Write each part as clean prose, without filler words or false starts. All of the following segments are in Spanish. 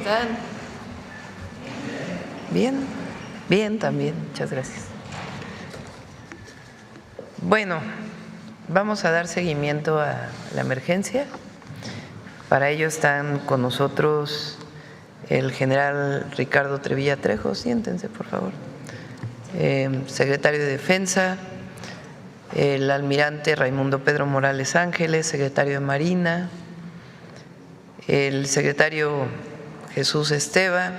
están? Bien, bien también, muchas gracias. Bueno, vamos a dar seguimiento a la emergencia. Para ello están con nosotros el general Ricardo Trevilla Trejo, siéntense por favor, secretario de Defensa, el almirante Raimundo Pedro Morales Ángeles, secretario de Marina, el secretario Jesús Esteva,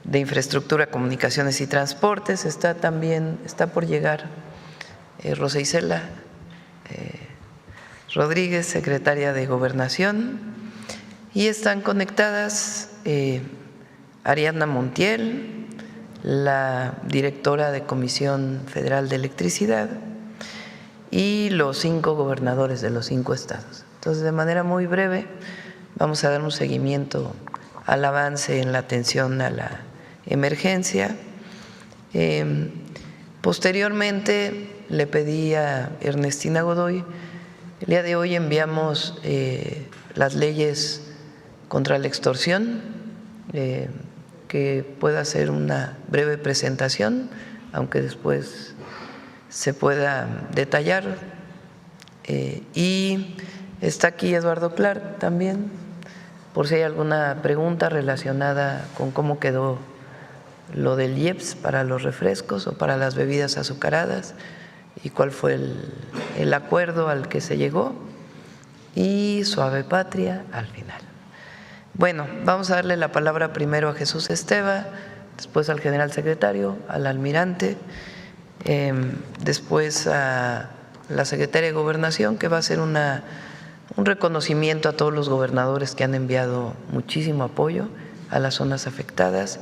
de Infraestructura, Comunicaciones y Transportes, está por llegar Rosa Isela Rodríguez, secretaria de Gobernación, y están conectadas Ariadna Montiel, la directora de Comisión Federal de Electricidad, y los 5 gobernadores de los 5 estados. Entonces, de manera muy breve, vamos a dar un seguimiento al avance en la atención a la emergencia. Posteriormente, le pedí a Ernestina Godoy, el día de hoy enviamos las leyes contra la extorsión, que pueda hacer una breve presentación, aunque después se pueda detallar. Y está aquí Eduardo Clark también, por si hay alguna pregunta relacionada con cómo quedó lo del IEPS para los refrescos o para las bebidas azucaradas y cuál fue el acuerdo al que se llegó, y Suave Patria al final. Bueno, vamos a darle la palabra primero a Jesús Esteva, después al general secretario, al almirante, después a la secretaria de Gobernación, que va a hacer un reconocimiento a todos los gobernadores que han enviado muchísimo apoyo a las zonas afectadas,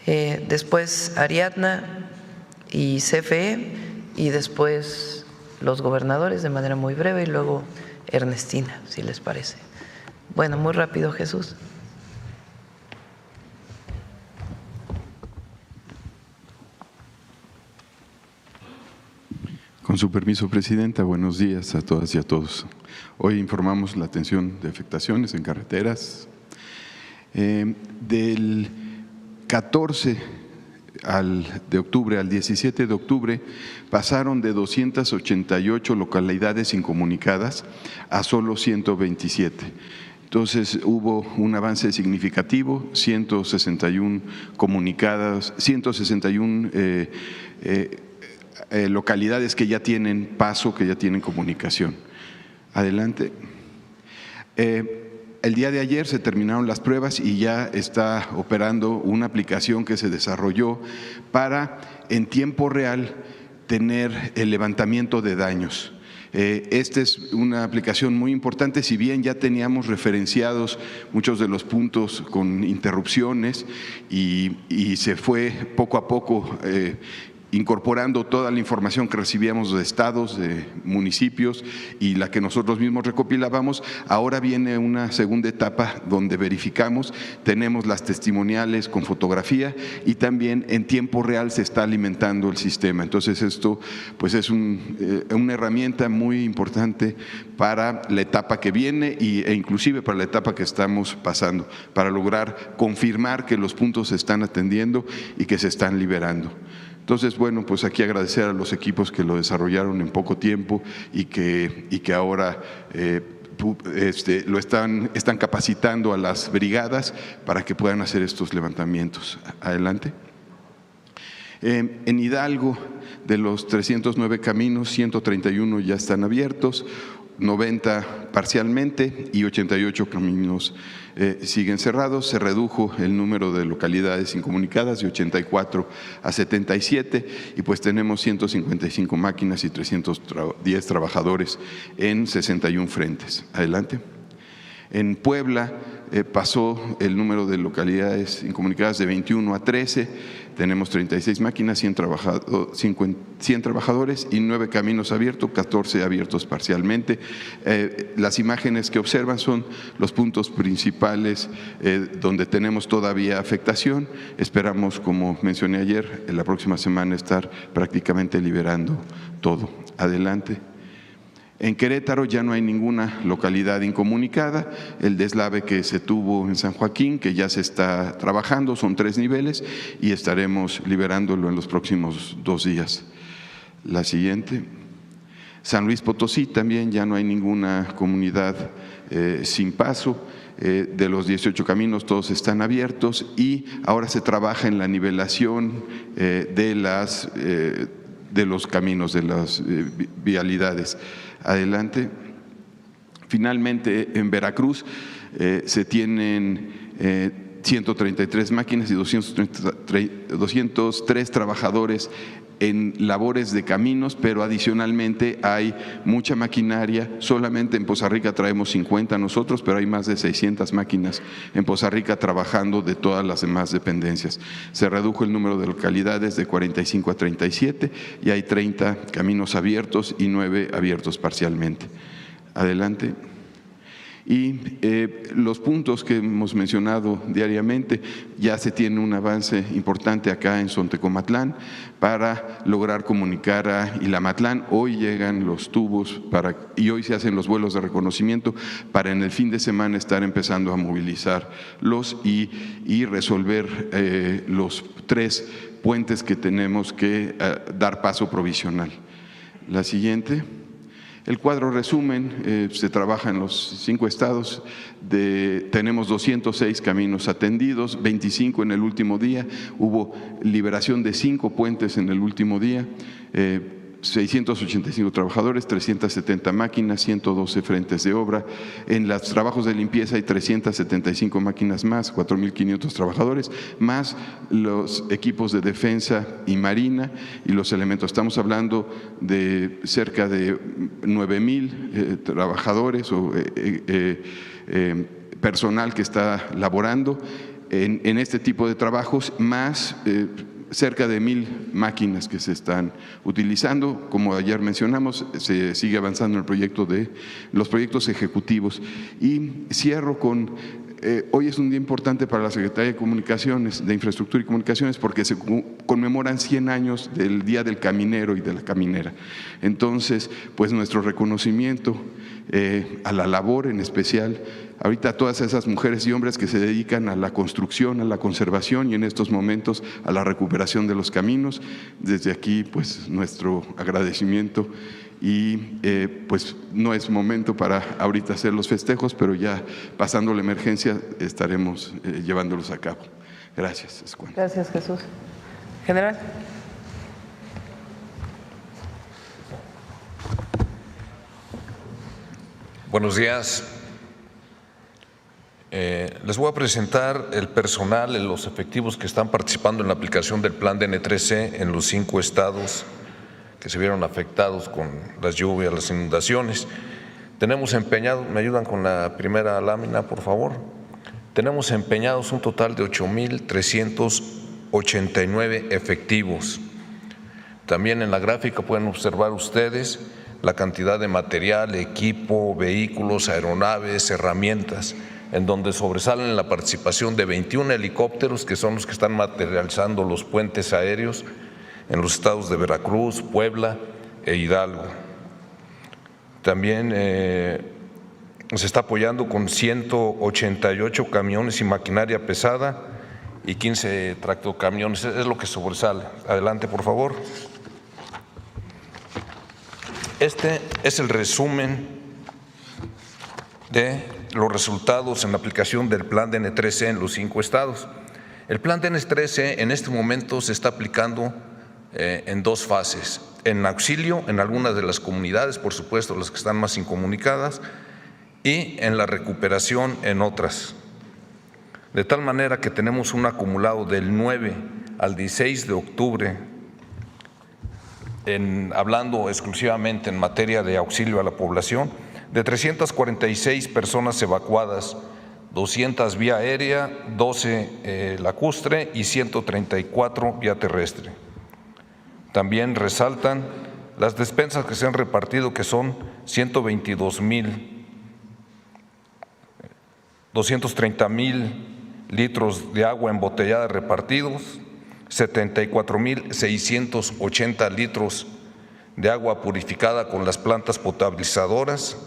después Ariadna y CFE, y después los gobernadores de manera muy breve, y luego Ernestina, si les parece. Bueno, muy rápido, Jesús. Con su permiso, Presidenta, buenos días a todas y a todos. Hoy informamos la atención de afectaciones en carreteras. Del 14 de octubre al 17 de octubre pasaron de 288 localidades incomunicadas a solo 127. Entonces hubo un avance significativo, 161 comunicadas, 161 localidades que ya tienen paso, que ya tienen comunicación. Adelante. El día de ayer se terminaron las pruebas y ya está operando una aplicación que se desarrolló para en tiempo real tener el levantamiento de daños. Esta es una aplicación muy importante, si bien ya teníamos referenciados muchos de los puntos con interrupciones y se fue poco a poco incorporando toda la información que recibíamos de estados, de municipios y la que nosotros mismos recopilábamos. Ahora viene una segunda etapa donde verificamos, tenemos las testimoniales con fotografía y también en tiempo real se está alimentando el sistema. Entonces esto pues es una herramienta muy importante para la etapa que viene e inclusive para la etapa que estamos pasando, para lograr confirmar que los puntos se están atendiendo y que se están liberando. Entonces, bueno, pues aquí agradecer a los equipos que lo desarrollaron en poco tiempo y que ahora lo están capacitando a las brigadas para que puedan hacer estos levantamientos. Adelante. En Hidalgo, de los 309 caminos, 131 ya están abiertos, 90 parcialmente y 88 caminos siguen cerrados. Se redujo el número de localidades incomunicadas de 84 a 77 y pues tenemos 155 máquinas y 310 trabajadores en 61 frentes. Adelante. En Puebla pasó el número de localidades incomunicadas de 21 a 13, tenemos 36 máquinas, 100 trabajadores y 9 caminos abiertos, 14 abiertos parcialmente. Las imágenes que observan son los puntos principales donde tenemos todavía afectación. Esperamos, como mencioné ayer, en la próxima semana estar prácticamente liberando todo. Adelante. En Querétaro ya no hay ninguna localidad incomunicada. El deslave que se tuvo en San Joaquín, que ya se está trabajando, son 3 niveles y estaremos liberándolo en los próximos 2 días. La siguiente. San Luis Potosí también ya no hay ninguna comunidad sin paso. De los 18 caminos todos están abiertos y ahora se trabaja en la nivelación de los caminos, de las vialidades. Adelante. Finalmente, en Veracruz se tienen 133 máquinas y 203 trabajadores en labores de caminos, pero adicionalmente hay mucha maquinaria. Solamente en Poza Rica traemos 50 nosotros, pero hay más de 600 máquinas en Poza Rica trabajando de todas las demás dependencias. Se redujo el número de localidades de 45 a 37 y hay 30 caminos abiertos y 9 abiertos parcialmente. Adelante. Y los puntos que hemos mencionado diariamente, ya se tiene un avance importante acá en Sontecomatlán para lograr comunicar a Ilamatlán. Hoy llegan los tubos y hoy se hacen los vuelos de reconocimiento para en el fin de semana estar empezando a movilizarlos y resolver los 3 puentes que tenemos que dar paso provisional. La siguiente. El cuadro resumen, se trabaja en los 5 estados, tenemos 206 caminos atendidos, 25 en el último día, hubo liberación de 5 puentes en el último día, 685 trabajadores, 370 máquinas, 112 frentes de obra. En los trabajos de limpieza hay 375 máquinas más, 4.500 trabajadores, más los equipos de defensa y marina y los elementos. Estamos hablando de cerca de 9,000 trabajadores o personal que está laborando en este tipo de trabajos, más cerca de 1,000 máquinas que se están utilizando. Como ayer mencionamos, se sigue avanzando en el proyecto de los proyectos ejecutivos. Y cierro con, hoy es un día importante para la Secretaría de Comunicaciones, de Infraestructura y Comunicaciones, porque se conmemoran 100 años del Día del Caminero y de la Caminera. Entonces, pues nuestro reconocimiento a la labor en especial, ahorita a todas esas mujeres y hombres que se dedican a la construcción, a la conservación y en estos momentos a la recuperación de los caminos. Desde aquí, pues nuestro agradecimiento y pues no es momento para ahorita hacer los festejos, pero ya pasando la emergencia estaremos llevándolos a cabo. Gracias, Escuela. Gracias, Jesús. General. Buenos días. Les voy a presentar el personal, los efectivos que están participando en la aplicación del plan DN3C en los 5 estados que se vieron afectados con las lluvias, las inundaciones. Tenemos empeñados, me ayudan con la primera lámina, por favor. Tenemos empeñados un total de 8,389 efectivos. También en la gráfica pueden observar ustedes la cantidad de material, equipo, vehículos, aeronaves, herramientas, en donde sobresalen la participación de 21 helicópteros, que son los que están materializando los puentes aéreos en los estados de Veracruz, Puebla e Hidalgo. También se está apoyando con 188 camiones y maquinaria pesada y 15 tractocamiones, es lo que sobresale. Adelante, por favor. Este es el resumen de los resultados en la aplicación del plan DN3C en los 5 estados. El plan DN3C en este momento se está aplicando en 2 fases. En auxilio en algunas de las comunidades, por supuesto las que están más incomunicadas, y en la recuperación en otras. De tal manera que tenemos un acumulado del 9 al 16 de octubre, hablando exclusivamente en materia de auxilio a la población, de 346 personas evacuadas, 200 vía aérea, 12 lacustre y 134 vía terrestre. También resaltan las despensas que se han repartido, que son 230,000 litros de agua embotellada repartidos, 74,680 litros de agua purificada con las plantas potabilizadoras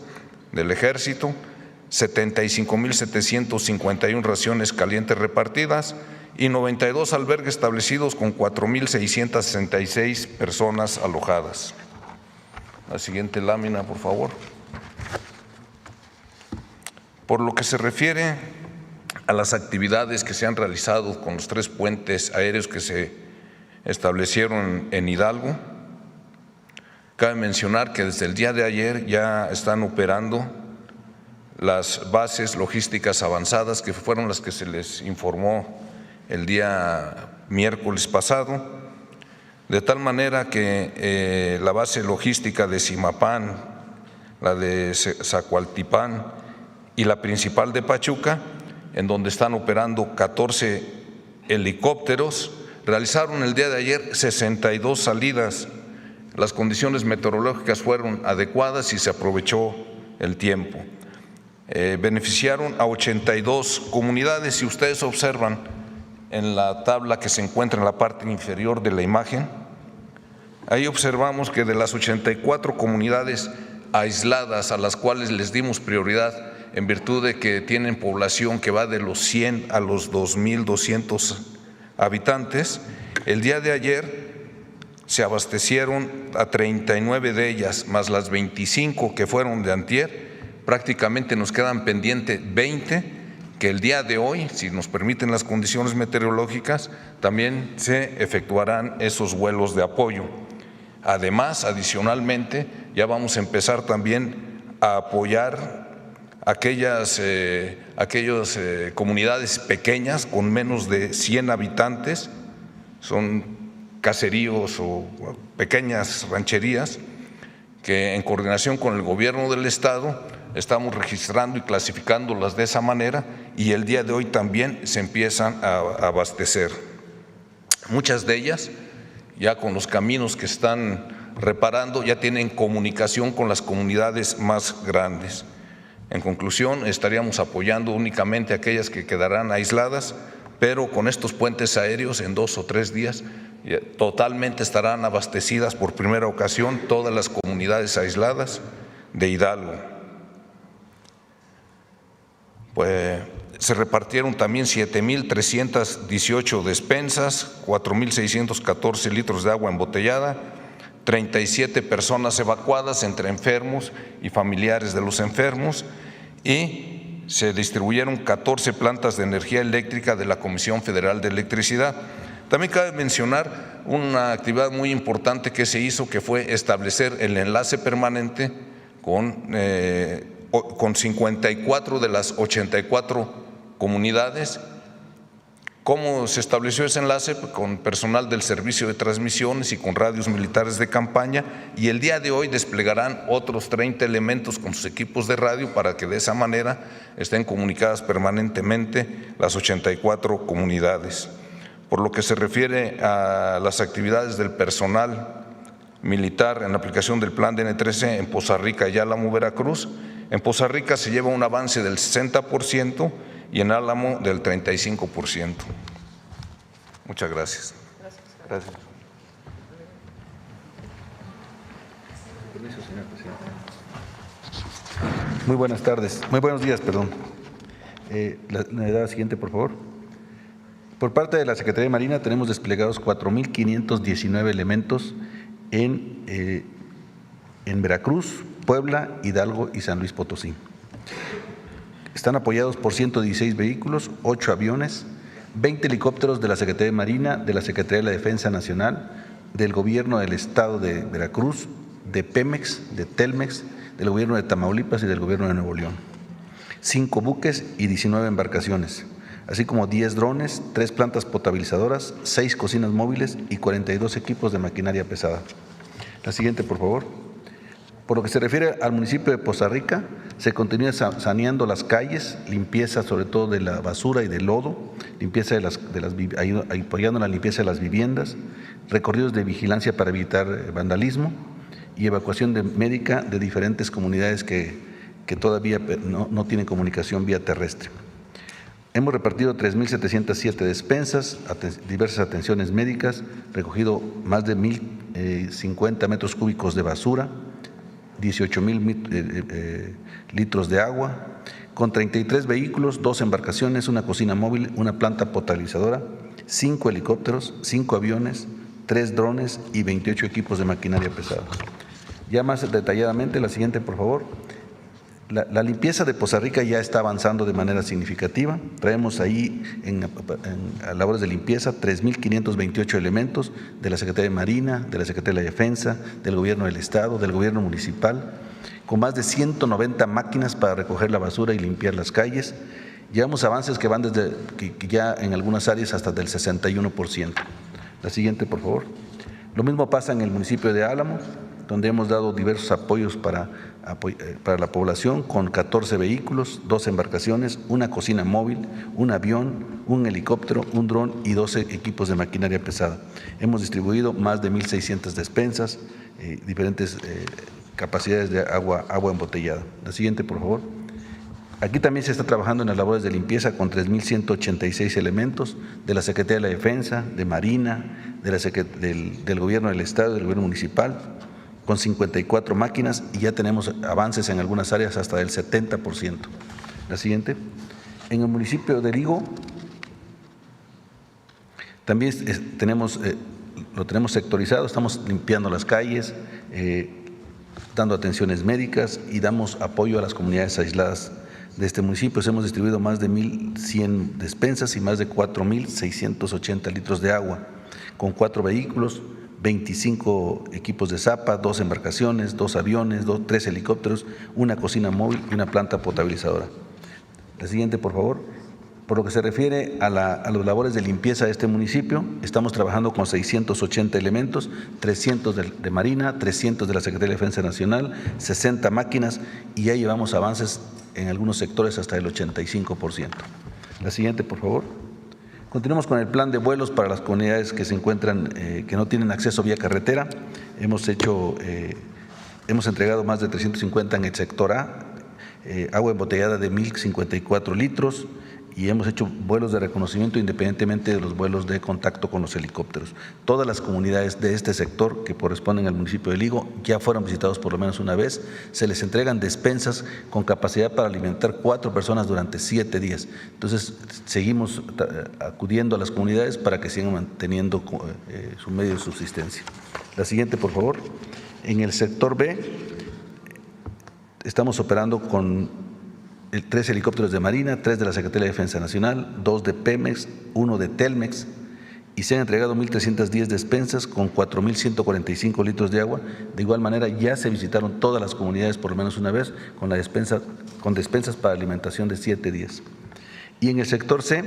del Ejército, 75,751 raciones calientes repartidas y 92 albergues establecidos con 4,666 personas alojadas. La siguiente lámina, por favor. Por lo que se refiere a las actividades que se han realizado con los 3 puentes aéreos que se establecieron en Hidalgo, cabe mencionar que desde el día de ayer ya están operando las bases logísticas avanzadas, que fueron las que se les informó el día miércoles pasado, de tal manera que la base logística de Zimapán, la de Zacualtipán y la principal de Pachuca, en donde están operando 14 helicópteros, realizaron el día de ayer 62 salidas. Las condiciones meteorológicas fueron adecuadas y se aprovechó el tiempo. Beneficiaron a 82 comunidades. Si ustedes observan en la tabla que se encuentra en la parte inferior de la imagen, ahí observamos que de las 84 comunidades aisladas a las cuales les dimos prioridad en virtud de que tienen población que va de los 100 a los 2,200 habitantes, el día de ayer se abastecieron a 39 de ellas, más las 25 que fueron de antier. Prácticamente nos quedan pendientes 20 que el día de hoy, si nos permiten las condiciones meteorológicas, también se efectuarán esos vuelos de apoyo. Además, adicionalmente, ya vamos a empezar también a apoyar aquellas comunidades pequeñas con menos de 100 habitantes, son caseríos o pequeñas rancherías, que en coordinación con el gobierno del estado estamos registrando y clasificándolas de esa manera, y el día de hoy también se empiezan a abastecer. Muchas de ellas, ya con los caminos que están reparando, ya tienen comunicación con las comunidades más grandes. En conclusión, estaríamos apoyando únicamente a aquellas que quedarán aisladas, pero con estos puentes aéreos en 2 o 3 días totalmente estarán abastecidas por primera ocasión todas las comunidades aisladas de Hidalgo. Pues se repartieron también 7,318 despensas, 4,614 litros de agua embotellada, 37 personas evacuadas entre enfermos y familiares de los enfermos, y se distribuyeron 14 plantas de energía eléctrica de la Comisión Federal de Electricidad. También cabe mencionar una actividad muy importante que se hizo, que fue establecer el enlace permanente con 54 de las 84 comunidades. ¿Cómo se estableció ese enlace? Con personal del servicio de transmisiones y con radios militares de campaña, y el día de hoy desplegarán otros 30 elementos con sus equipos de radio para que de esa manera estén comunicadas permanentemente las 84 comunidades. Por lo que se refiere a las actividades del personal militar en la aplicación del plan DN13 en Poza Rica y Álamo, Veracruz, en Poza Rica se lleva un avance del 60% y en Álamo del 35%. Muchas gracias. Gracias. Permiso, señor presidente. Muy buenas tardes, muy buenos días, perdón. La siguiente, por favor. Por parte de la Secretaría de Marina tenemos desplegados 4,519 elementos en Veracruz, Puebla, Hidalgo y San Luis Potosí. Están apoyados por 116 vehículos, 8 aviones, 20 helicópteros de la Secretaría de Marina, de la Secretaría de la Defensa Nacional, del Gobierno del Estado de Veracruz, de Pemex, de Telmex, del Gobierno de Tamaulipas y del Gobierno de Nuevo León. 5 buques y 19 embarcaciones, así como 10 drones, 3 plantas potabilizadoras, 6 cocinas móviles y 42 equipos de maquinaria pesada. La siguiente, por favor. Por lo que se refiere al municipio de Poza Rica, se continúa saneando las calles, limpieza sobre todo de la basura y del lodo, limpieza apoyando la limpieza de las viviendas, recorridos de vigilancia para evitar vandalismo y evacuación médica de diferentes comunidades que todavía no tienen comunicación vía terrestre. Hemos repartido 3,707 despensas, diversas atenciones médicas, recogido más de 2.050 metros cúbicos de basura, 18,000 litros de agua, con 33 vehículos, 2 embarcaciones, una cocina móvil, una planta potabilizadora, 5 helicópteros, 5 aviones, 3 drones y 28 equipos de maquinaria pesada. Ya más detalladamente, la siguiente, por favor. La limpieza de Poza Rica ya está avanzando de manera significativa. Traemos ahí en labores de limpieza 3.528 elementos de la Secretaría de Marina, de la Secretaría de la Defensa, del Gobierno del Estado, del Gobierno Municipal, con más de 190 máquinas para recoger la basura y limpiar las calles. Llevamos avances que van desde que ya en algunas áreas hasta del 61%. La siguiente, por favor. Lo mismo pasa en el municipio de Álamo, donde hemos dado diversos apoyos para la población con 14 vehículos, 2 embarcaciones, una cocina móvil, un avión, un helicóptero, un dron y 12 equipos de maquinaria pesada. Hemos distribuido más de 1.600 despensas, diferentes capacidades de agua embotellada. La siguiente, por favor. Aquí también se está trabajando en las labores de limpieza con 3.186 elementos de la Secretaría de la Defensa, de Marina, del Gobierno del Estado, del Gobierno Municipal, con 54 máquinas y ya tenemos avances en algunas áreas hasta del 70%. La siguiente. En el municipio de Rigo también lo tenemos sectorizado, estamos limpiando las calles, dando atenciones médicas y damos apoyo a las comunidades aisladas de este municipio. Hemos distribuido más de 1.100 despensas y más de 4.680 litros de agua, con 4 vehículos, 25 equipos de zapa, 2 embarcaciones, 2 aviones, 3 helicópteros, una cocina móvil y una planta potabilizadora. La siguiente, por favor. Por lo que se refiere a las labores de limpieza de este municipio, estamos trabajando con 680 elementos, 300 de Marina, 300 de la Secretaría de Defensa Nacional, 60 máquinas y ya llevamos avances en algunos sectores hasta el 85%. La siguiente, por favor. Continuamos con el plan de vuelos para las comunidades que se encuentran, que no tienen acceso vía carretera. Hemos entregado más de 350 en el sector A, agua embotellada de 1.054 litros y hemos hecho vuelos de reconocimiento independientemente de los vuelos de contacto con los helicópteros. Todas las comunidades de este sector que corresponden al municipio de Rigo ya fueron visitados por lo menos una vez. Se les entregan despensas con capacidad para alimentar 4 personas durante 7 días. Entonces, seguimos acudiendo a las comunidades para que sigan manteniendo su medio de subsistencia. La siguiente, por favor. En el sector B, estamos operando con 3 helicópteros de Marina, 3 de la Secretaría de Defensa Nacional, 2 de Pemex, 1 de Telmex y se han entregado 1.310 despensas con 4.145 litros de agua. De igual manera, ya se visitaron todas las comunidades por lo menos una vez con despensas para alimentación de 7 días. Y en el sector C,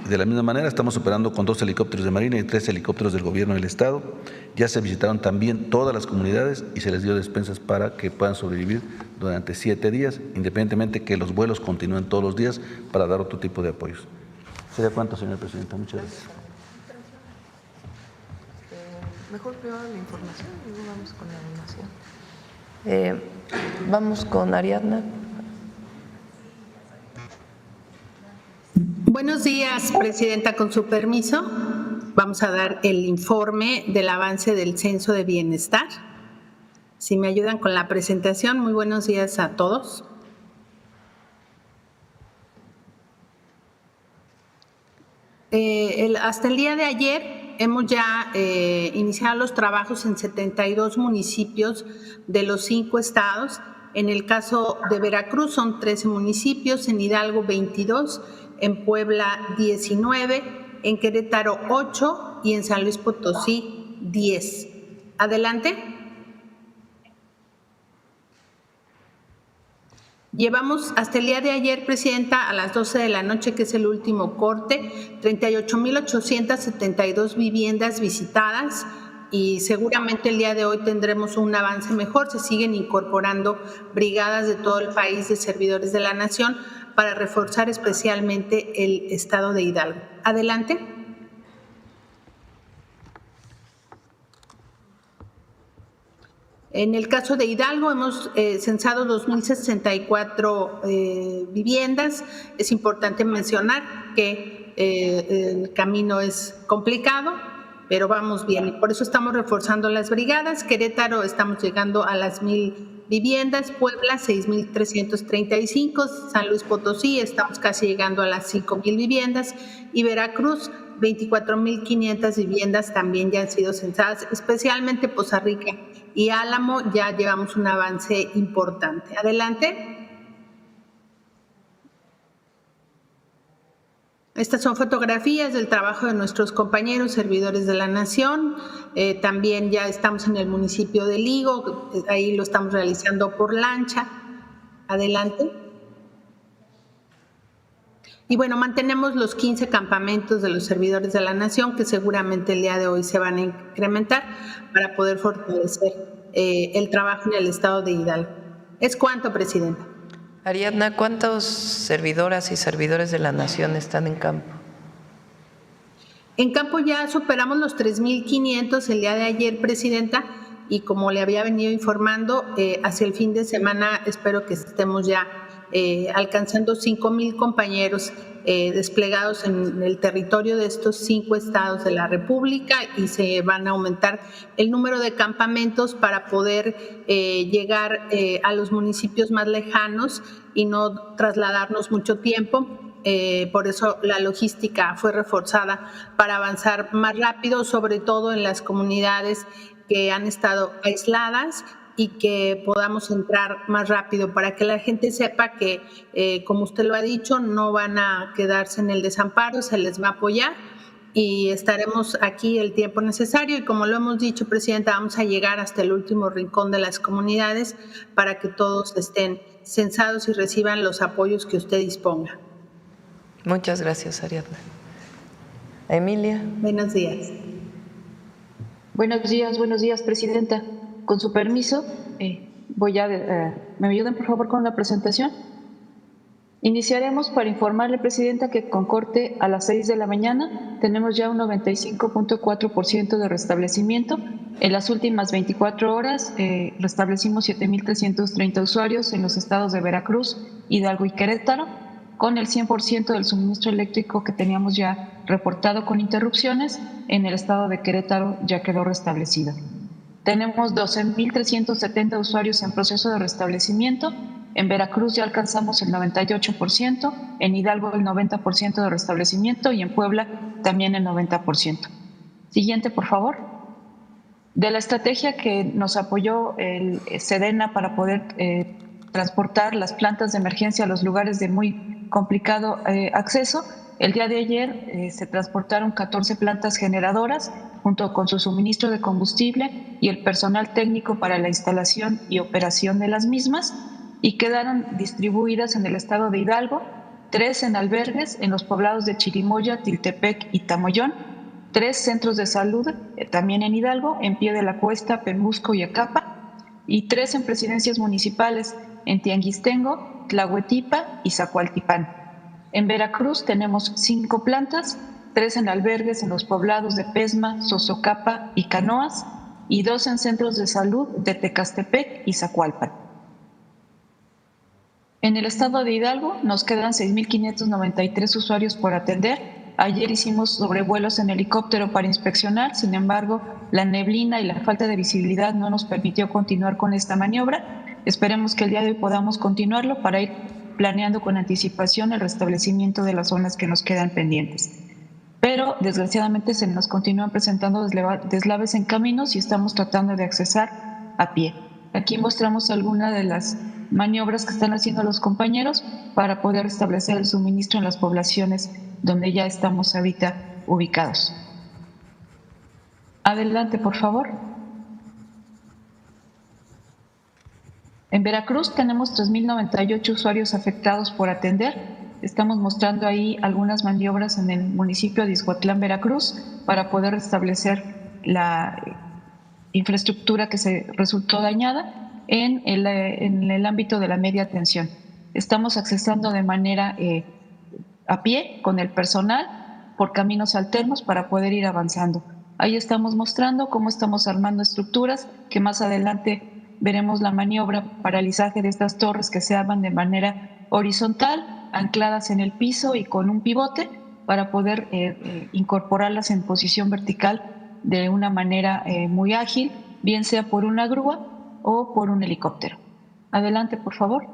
de la misma manera, estamos operando con 2 helicópteros de Marina y 3 helicópteros del Gobierno del Estado. Ya se visitaron también todas las comunidades y se les dio despensas para que puedan sobrevivir durante 7 días, independientemente que los vuelos continúen todos los días para dar otro tipo de apoyos. ¿Sería cuánto, señora presidenta? Muchas gracias. Mejor primero la información y luego vamos con la animación. Vamos con Ariadna. Buenos días, presidenta. Con su permiso, vamos a dar el informe del avance del Censo de Bienestar. Si me ayudan con la presentación, muy buenos días a todos. Hasta el día de ayer hemos ya iniciado los trabajos en 72 municipios de los 5 estados. En el caso de Veracruz son 13 municipios, en Hidalgo 22, en Puebla 19, en Querétaro 8 y en San Luis Potosí 10. Adelante. Llevamos hasta el día de ayer, presidenta, a las 12 de la noche, que es el último corte, 38,872 viviendas visitadas y seguramente el día de hoy tendremos un avance mejor. Se siguen incorporando brigadas de todo el país de servidores de la nación para reforzar especialmente el estado de Hidalgo. Adelante. En el caso de Hidalgo hemos censado 2.064 viviendas. Es importante mencionar que el camino es complicado, pero vamos bien y por eso estamos reforzando las brigadas. Querétaro estamos llegando a las 1,000 viviendas, Puebla 6,335, San Luis Potosí estamos casi llegando a las 5,000 viviendas y Veracruz 24,500 viviendas también ya han sido censadas, especialmente Poza Rica y Álamo ya llevamos un avance importante. Adelante. Estas son fotografías del trabajo de nuestros compañeros servidores de la Nación. También ya estamos en el municipio de Ligo, ahí lo estamos realizando por lancha. Adelante. Y bueno, mantenemos los 15 campamentos de los servidores de la Nación que seguramente el día de hoy se van a incrementar para poder fortalecer el trabajo en el estado de Hidalgo. ¿Es cuánto, Presidenta? Ariadna, ¿cuántas servidoras y servidores de la Nación están en campo? En campo ya superamos los 3,500 el día de ayer, Presidenta, y como le había venido informando, hacia el fin de semana espero que estemos ya alcanzando 5,000 compañeros desplegados en el territorio de estos 5 estados de la República y se van a aumentar el número de campamentos para poder llegar a los municipios más lejanos y no trasladarnos mucho tiempo. Por eso la logística fue reforzada para avanzar más rápido, sobre todo en las comunidades que han estado aisladas y que podamos entrar más rápido para que la gente sepa que, como usted lo ha dicho, no van a quedarse en el desamparo, se les va a apoyar y estaremos aquí el tiempo necesario y como lo hemos dicho, Presidenta, vamos a llegar hasta el último rincón de las comunidades para que todos estén censados y reciban los apoyos que usted disponga. Muchas gracias, Ariadna. Emilia. Buenos días. Buenos días, Presidenta. Con su permiso, ¿me ayudan por favor con la presentación? Iniciaremos para informarle, Presidenta, que con corte a las 6 de la mañana tenemos ya un 95.4% de restablecimiento. En las últimas 24 horas restablecimos 7,330 usuarios en los estados de Veracruz, Hidalgo y Querétaro, con el 100% del suministro eléctrico que teníamos ya reportado con interrupciones. En el estado de Querétaro ya quedó restablecido. Tenemos 12,370 usuarios en proceso de restablecimiento. En Veracruz ya alcanzamos el 98%, en Hidalgo el 90% de restablecimiento y en Puebla también el 90%. Siguiente, por favor. De la estrategia que nos apoyó el SEDENA para poder transportar las plantas de emergencia a los lugares de muy complicado acceso, el día de ayer se transportaron 14 plantas generadoras junto con su suministro de combustible y el personal técnico para la instalación y operación de las mismas y quedaron distribuidas en el estado de Hidalgo, 3 en albergues en los poblados de Chirimoya, Tiltepec y Tamoyón, 3 centros de salud también en Hidalgo, en Pie de la Cuesta, Pemusco y Acapa, y 3 en presidencias municipales en Tianguistengo, Tlahuetipa y Zacualtipán. En Veracruz tenemos 5 plantas, 3 en albergues en los poblados de Pesma, Sosocapa y Canoas y 2 en centros de salud de Tecastepec y Zacualpan. En el estado de Hidalgo nos quedan 6,593 usuarios por atender. Ayer hicimos sobrevuelos en helicóptero para inspeccionar, sin embargo, la neblina y la falta de visibilidad no nos permitió continuar con esta maniobra. Esperemos que el día de hoy podamos continuarlo para ir planeando con anticipación el restablecimiento de las zonas que nos quedan pendientes. Pero desgraciadamente se nos continúan presentando deslaves en caminos y estamos tratando de accesar a pie. Aquí mostramos algunas de las maniobras que están haciendo los compañeros para poder restablecer el suministro en las poblaciones donde ya estamos ahorita ubicados. Adelante, por favor. En Veracruz tenemos 3,098 usuarios afectados por atender. Estamos mostrando ahí algunas maniobras en el municipio de Ixhuatlán, Veracruz, para poder restablecer la infraestructura que se resultó dañada en el ámbito de la media tensión. Estamos accesando de manera a pie con el personal por caminos alternos para poder ir avanzando. Ahí estamos mostrando cómo estamos armando estructuras que más adelante veremos la maniobra paralizaje de estas torres que se arman de manera horizontal, ancladas en el piso y con un pivote para poder incorporarlas en posición vertical de una manera muy ágil, bien sea por una grúa o por un helicóptero. Adelante, por favor.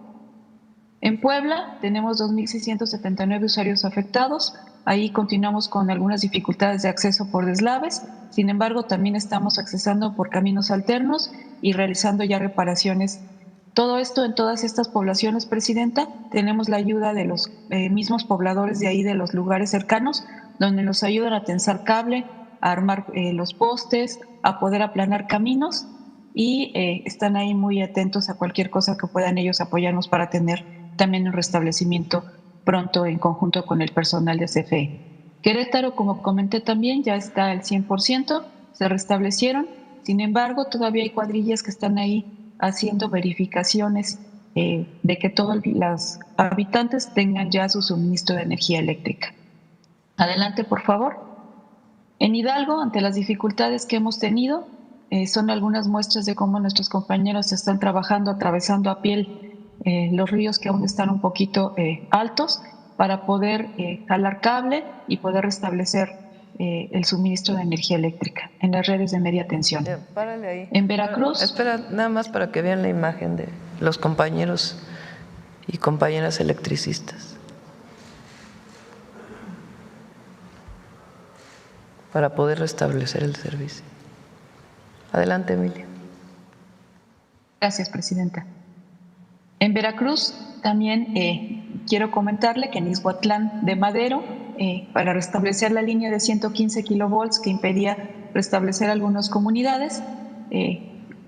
En Puebla tenemos 2.679 usuarios afectados. Ahí continuamos con algunas dificultades de acceso por deslaves. Sin embargo, también estamos accesando por caminos alternos y realizando ya reparaciones. Todo esto en todas estas poblaciones, Presidenta, tenemos la ayuda de los mismos pobladores de ahí, de los lugares cercanos, donde nos ayudan a tensar cable, a armar los postes, a poder aplanar caminos y están ahí muy atentos a cualquier cosa que puedan ellos apoyarnos para tener también un restablecimiento pronto en conjunto con el personal de CFE. Querétaro, como comenté también, ya está al 100%, se restablecieron. Sin embargo, todavía hay cuadrillas que están ahí haciendo verificaciones de que todos los habitantes tengan ya su suministro de energía eléctrica. Adelante, por favor. En Hidalgo, ante las dificultades que hemos tenido, son algunas muestras de cómo nuestros compañeros están trabajando, atravesando a piel los ríos que aún están un poquito altos para poder jalar cable y poder restablecer el suministro de energía eléctrica en las redes de media tensión. Párale ahí. En Veracruz. Espera, nada más para que vean la imagen de los compañeros y compañeras electricistas. Para poder restablecer el servicio. Adelante, Emilia. Gracias, Presidenta. En Veracruz también quiero comentarle que en Ixhuatlán de Madero, para restablecer la línea de 115 kilovolts que impedía restablecer algunas comunidades,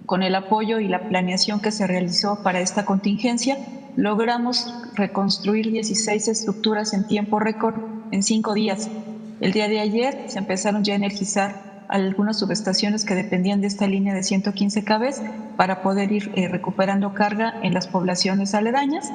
con el apoyo y la planeación que se realizó para esta contingencia, logramos reconstruir 16 estructuras en tiempo récord en 5 días. El día de ayer se empezaron ya a energizar algunas subestaciones que dependían de esta línea de 115 kV para poder ir recuperando carga en las poblaciones aledañas,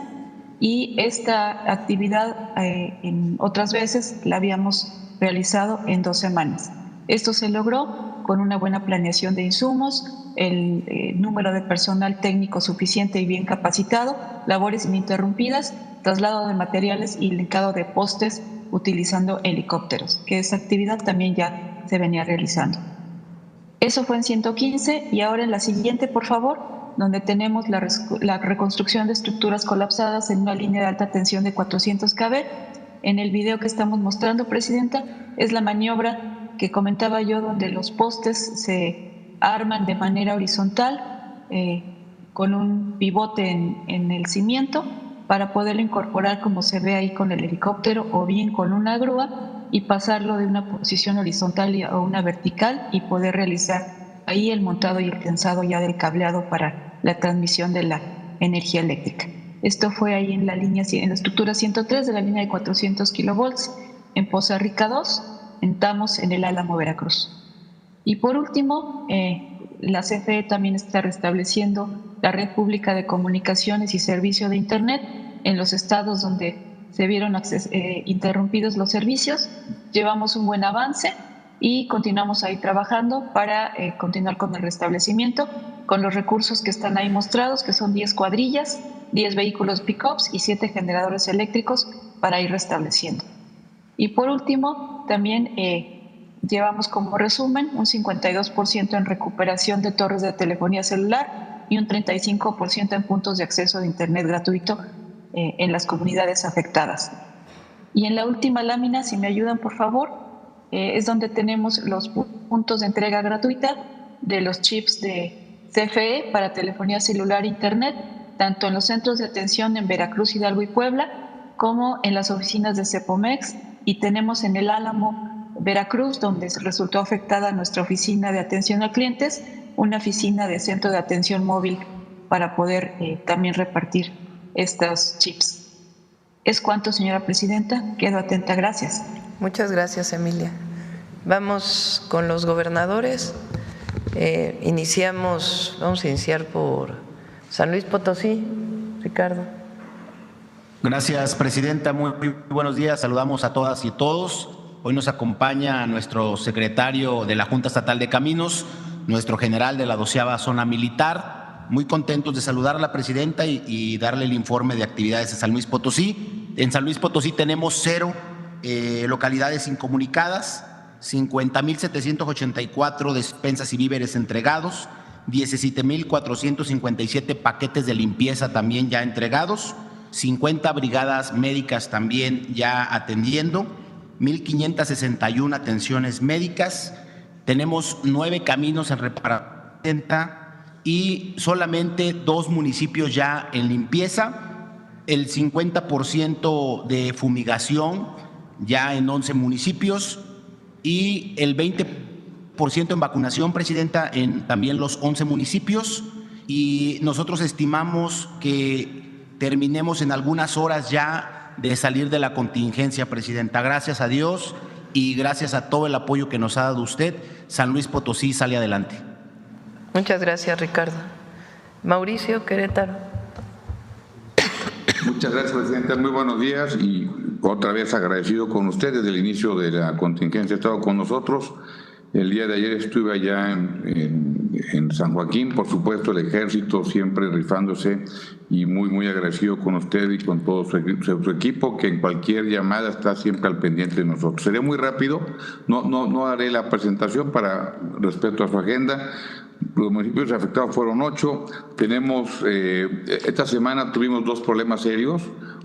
y esta actividad en otras veces la habíamos realizado en 2 semanas. Esto se logró con una buena planeación de insumos, el número de personal técnico suficiente y bien capacitado, labores ininterrumpidas, traslado de materiales y linkado de postes utilizando helicópteros, que esa actividad también ya se venía realizando. Eso fue en 115, y ahora en la siguiente, por favor, donde tenemos la reconstrucción de estructuras colapsadas en una línea de alta tensión de 400 kV. En el video que estamos mostrando, Presidenta, es la maniobra que comentaba yo, donde los postes se arman de manera horizontal con un pivote en el cimiento para poderlo incorporar, como se ve ahí, con el helicóptero o bien con una grúa, y pasarlo de una posición horizontal a una vertical y poder realizar ahí el montado y el tensado ya del cableado para la transmisión de la energía eléctrica. Esto fue ahí en la línea, en la estructura 103 de la línea de 400 kilovolts en Poza Rica 2, en Tamos, en el Álamo, Veracruz. Y por último, la CFE también está restableciendo la red pública de comunicaciones y servicio de Internet en los estados donde se vieron interrumpidos los servicios. Llevamos un buen avance y continuamos ahí trabajando para continuar con el restablecimiento con los recursos que están ahí mostrados, que son 10 cuadrillas, 10 vehículos pick-ups y 7 generadores eléctricos para ir restableciendo. Y por último, también llevamos como resumen un 52% en recuperación de torres de telefonía celular y un 35% en puntos de acceso de Internet gratuito en las comunidades afectadas. Y en la última lámina, si me ayudan, por favor, es donde tenemos los puntos de entrega gratuita de los chips de CFE para telefonía celular e Internet, tanto en los centros de atención en Veracruz, Hidalgo y Puebla, como en las oficinas de Cepomex, y tenemos en el Álamo, Veracruz, donde resultó afectada nuestra oficina de atención a clientes, una oficina de centro de atención móvil para poder también repartir estos chips. Es cuanto, señora Presidenta. Quedo atenta. Gracias. Muchas gracias, Emilia. Vamos con los gobernadores. Vamos a iniciar por San Luis Potosí. Ricardo. Gracias, Presidenta. Muy buenos días. Saludamos a todas y todos. Hoy nos acompaña nuestro secretario de la Junta Estatal de Caminos, nuestro general de la 12ª Zona Militar. Muy contentos de saludar a la Presidenta y darle el informe de actividades de San Luis Potosí. En San Luis Potosí tenemos 0 localidades incomunicadas. 50,784 despensas y víveres entregados, 17,457 paquetes de limpieza también ya entregados, 50 brigadas médicas también ya atendiendo, 1,561 atenciones médicas, tenemos 9 caminos en reparación y solamente 2 municipios ya en limpieza, el 50% de fumigación ya en 11 municipios y el 20% en vacunación, Presidenta, en también los 11 municipios, y nosotros estimamos que terminemos en algunas horas ya de salir de la contingencia, Presidenta. Gracias a Dios y gracias a todo el apoyo que nos ha dado usted, San Luis Potosí sale adelante. Muchas gracias, Ricardo. Mauricio, Querétaro. Muchas gracias, Presidenta. Muy buenos días y otra vez agradecido con usted. Desde el inicio de la contingencia ha estado con nosotros. El día de ayer estuve allá en San Joaquín, por supuesto el ejército siempre rifándose y muy agradecido con usted y con todo su equipo, que en cualquier llamada está siempre al pendiente de nosotros. Seré muy rápido, no haré la presentación para respeto a su agenda. Los municipios afectados fueron 8. Esta semana tuvimos 2 problemas serios.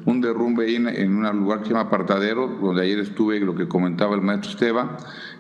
Un derrumbe en un lugar que se llama Apartadero, donde ayer estuve, lo que comentaba el maestro Esteban,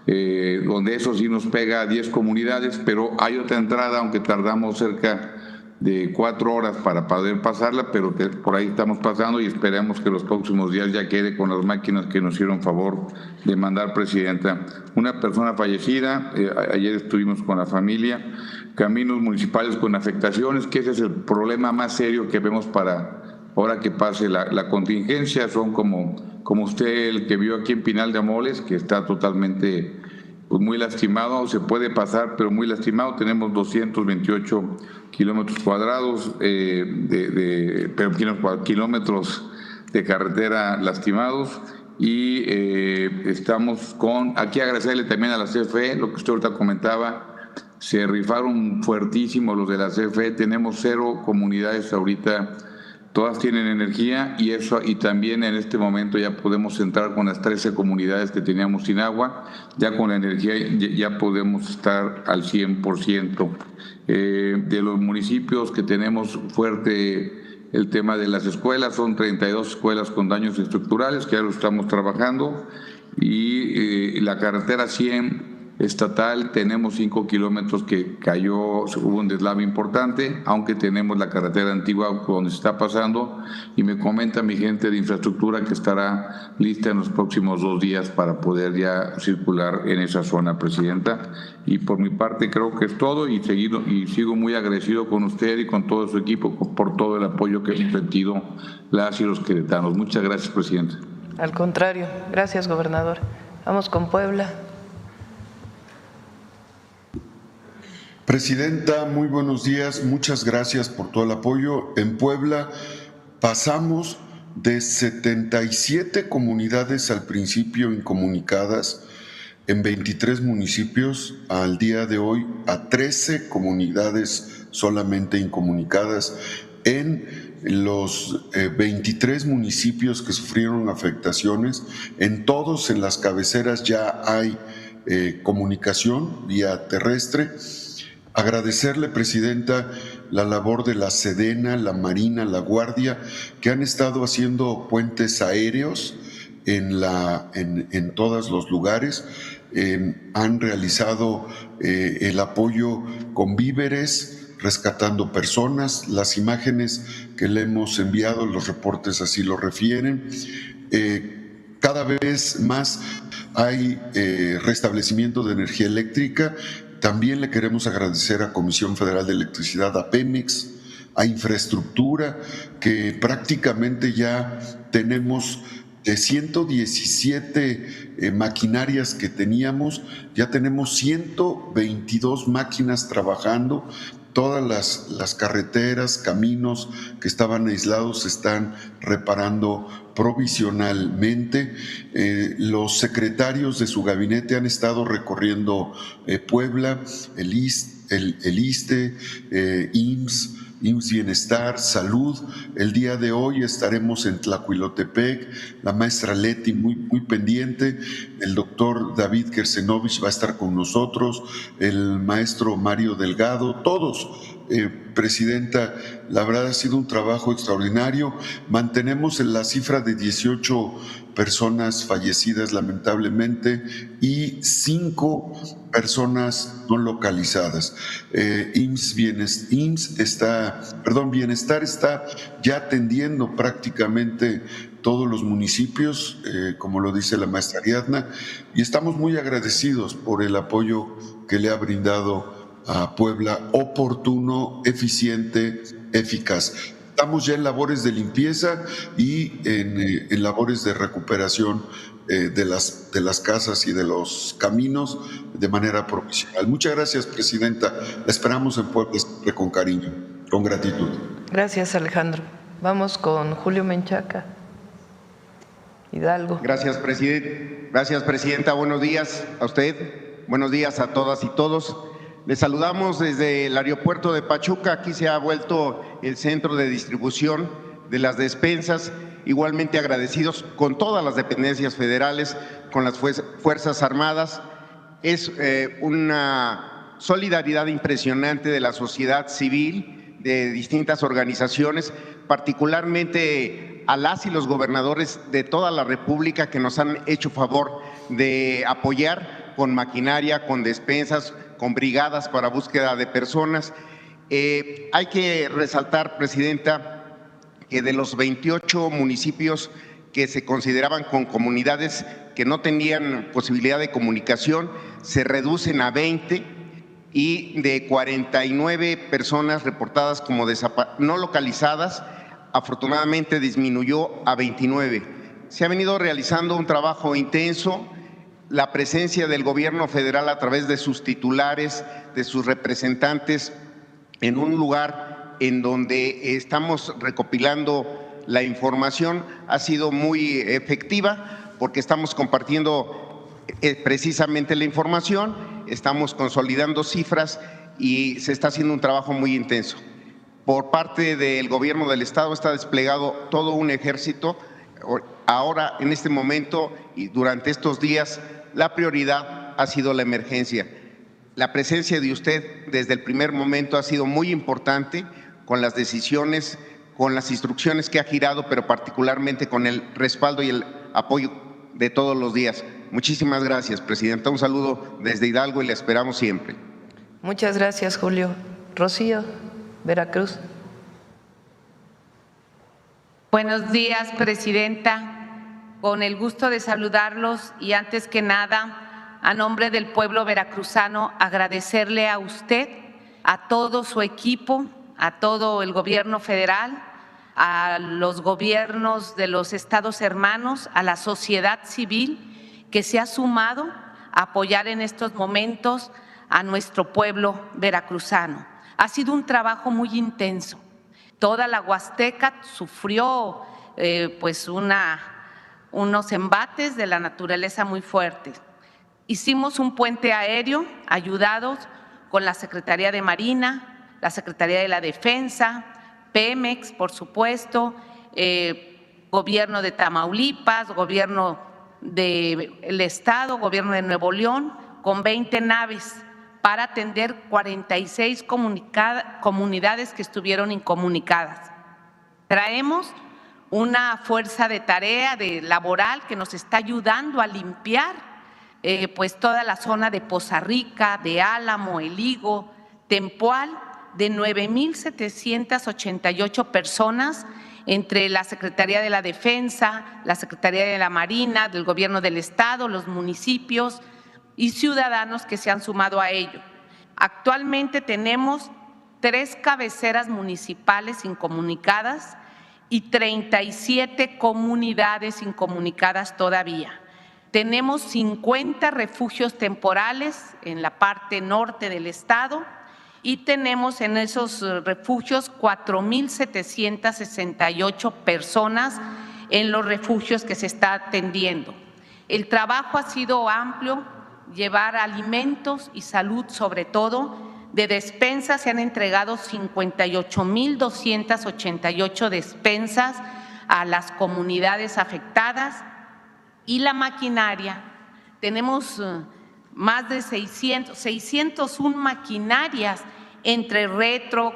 donde eso sí nos pega a 10 comunidades, pero hay otra entrada, aunque tardamos cerca de 4 horas para poder pasarla, pero por ahí estamos pasando y esperemos que los próximos días ya quede con las máquinas que nos hicieron favor de mandar, Presidenta. Una persona fallecida, ayer estuvimos con la familia, caminos municipales con afectaciones, que ese es el problema más serio que vemos para ahora que pase la contingencia. Son como usted, el que vio aquí en Pinal de Amoles, que está totalmente muy lastimado, se puede pasar, pero muy lastimado. Tenemos 228 kilómetros cuadrados, kilómetros de carretera lastimados, y estamos aquí agradecerle también a la CFE, lo que usted ahorita comentaba, se rifaron fuertísimo los de la CFE, tenemos 0 comunidades ahorita. Todas tienen energía y también en este momento ya podemos entrar con las 13 comunidades que teníamos sin agua, ya con la energía ya podemos estar al 100%. De los municipios que tenemos fuerte el tema de las escuelas, son 32 escuelas con daños estructurales, que ya lo estamos trabajando, y la carretera 100 estatal, tenemos 5 kilómetros que cayó, hubo un deslave importante, aunque tenemos la carretera antigua donde se está pasando, y me comenta mi gente de infraestructura que estará lista en los próximos 2 días para poder ya circular en esa zona, Presidenta. Y por mi parte creo que es todo, y sigo muy agradecido con usted y con todo su equipo por todo el apoyo que han sentido las y los queretanos. Muchas gracias, Presidenta. Al contrario, gracias, gobernador. Vamos con Puebla. Presidenta, muy buenos días, muchas gracias por todo el apoyo. En Puebla pasamos de 77 comunidades al principio incomunicadas en 23 municipios al día de hoy a 13 comunidades solamente incomunicadas en los 23 municipios que sufrieron afectaciones. En todos, en las cabeceras ya hay comunicación vía terrestre. Agradecerle, Presidenta, la labor de la Sedena, la Marina, la Guardia, que han estado haciendo puentes aéreos en todos los lugares. Han realizado el apoyo con víveres, rescatando personas. Las imágenes que le hemos enviado, los reportes así lo refieren. Cada vez más hay restablecimiento de energía eléctrica. También le queremos agradecer a Comisión Federal de Electricidad, a Pemex, a Infraestructura, que prácticamente ya tenemos de 117 maquinarias que teníamos, ya tenemos 122 máquinas trabajando. Todas las carreteras, caminos que estaban aislados se están reparando provisionalmente. Los secretarios de su gabinete han estado recorriendo Puebla, el ISSSTE, IMSS, IMSS Bienestar, Salud. El día de hoy estaremos en Tlacuilotepec, la maestra Leti muy pendiente, el doctor David Kersenovich va a estar con nosotros, el maestro Mario Delgado, todos. Presidenta, la verdad ha sido un trabajo extraordinario. Mantenemos en la cifra de 18 personas fallecidas lamentablemente y 5 personas no localizadas. Bienestar está ya atendiendo prácticamente todos los municipios, como lo dice la maestra Ariadna, y estamos muy agradecidos por el apoyo que le ha brindado a Puebla, oportuno, eficiente, eficaz. Estamos ya en labores de limpieza y en labores de recuperación de las casas y de los caminos de manera profesional. Muchas gracias, Presidenta. La esperamos en Puebla siempre con cariño, con gratitud. Gracias, Alejandro. Vamos con Julio Menchaca, Hidalgo. Gracias, Presidenta. Buenos días a usted. Buenos días a todas y todos. Les saludamos desde el aeropuerto de Pachuca. Aquí se ha vuelto el centro de distribución de las despensas. Igualmente agradecidos con todas las dependencias federales, con las Fuerzas Armadas. Es una solidaridad impresionante de la sociedad civil, de distintas organizaciones, particularmente a las y los gobernadores de toda la República que nos han hecho favor de apoyar con maquinaria, con despensas, con brigadas para búsqueda de personas. Hay que resaltar, Presidenta, que de los 28 municipios que se consideraban con comunidades que no tenían posibilidad de comunicación, se reducen a 20 y de 49 personas reportadas como no localizadas, afortunadamente disminuyó a 29. Se ha venido realizando un trabajo intenso. La presencia del gobierno federal a través de sus titulares, de sus representantes, en un lugar en donde estamos recopilando la información ha sido muy efectiva porque estamos compartiendo precisamente la información, estamos consolidando cifras y se está haciendo un trabajo muy intenso. Por parte del gobierno del Estado está desplegado todo un ejército. Ahora, en este momento y durante estos días, la prioridad ha sido la emergencia. La presencia de usted desde el primer momento ha sido muy importante con las decisiones, con las instrucciones que ha girado, pero particularmente con el respaldo y el apoyo de todos los días. Muchísimas gracias, Presidenta. Un saludo desde Hidalgo y la esperamos siempre. Muchas gracias, Julio. Rocío, Veracruz. Buenos días, Presidenta. Con el gusto de saludarlos y antes que nada, a nombre del pueblo veracruzano, agradecerle a usted, a todo su equipo, a todo el gobierno federal, a los gobiernos de los estados hermanos, a la sociedad civil que se ha sumado a apoyar en estos momentos a nuestro pueblo veracruzano. Ha sido un trabajo muy intenso. Toda la Huasteca sufrió unos embates de la naturaleza muy fuertes. Hicimos un puente aéreo ayudados con la Secretaría de Marina, la Secretaría de la Defensa, Pemex, por supuesto, gobierno de Tamaulipas, gobierno del Estado, gobierno de Nuevo León, con 20 naves para atender 46 comunidades que estuvieron incomunicadas. Traemos una fuerza de tarea laboral que nos está ayudando a limpiar toda la zona de Poza Rica, de Álamo, El Higo, Tempoal, de 9,788 personas entre la Secretaría de la Defensa, la Secretaría de la Marina, del Gobierno del Estado, los municipios y ciudadanos que se han sumado a ello. Actualmente tenemos 3 cabeceras municipales incomunicadas y 37 comunidades incomunicadas todavía. Tenemos 50 refugios temporales en la parte norte del estado y tenemos en esos refugios 4,768 personas en los refugios que se está atendiendo. El trabajo ha sido amplio, llevar alimentos y salud sobre todo de despensas, se han entregado 58,288 despensas a las comunidades afectadas, y la maquinaria, tenemos más de 601 maquinarias entre retros,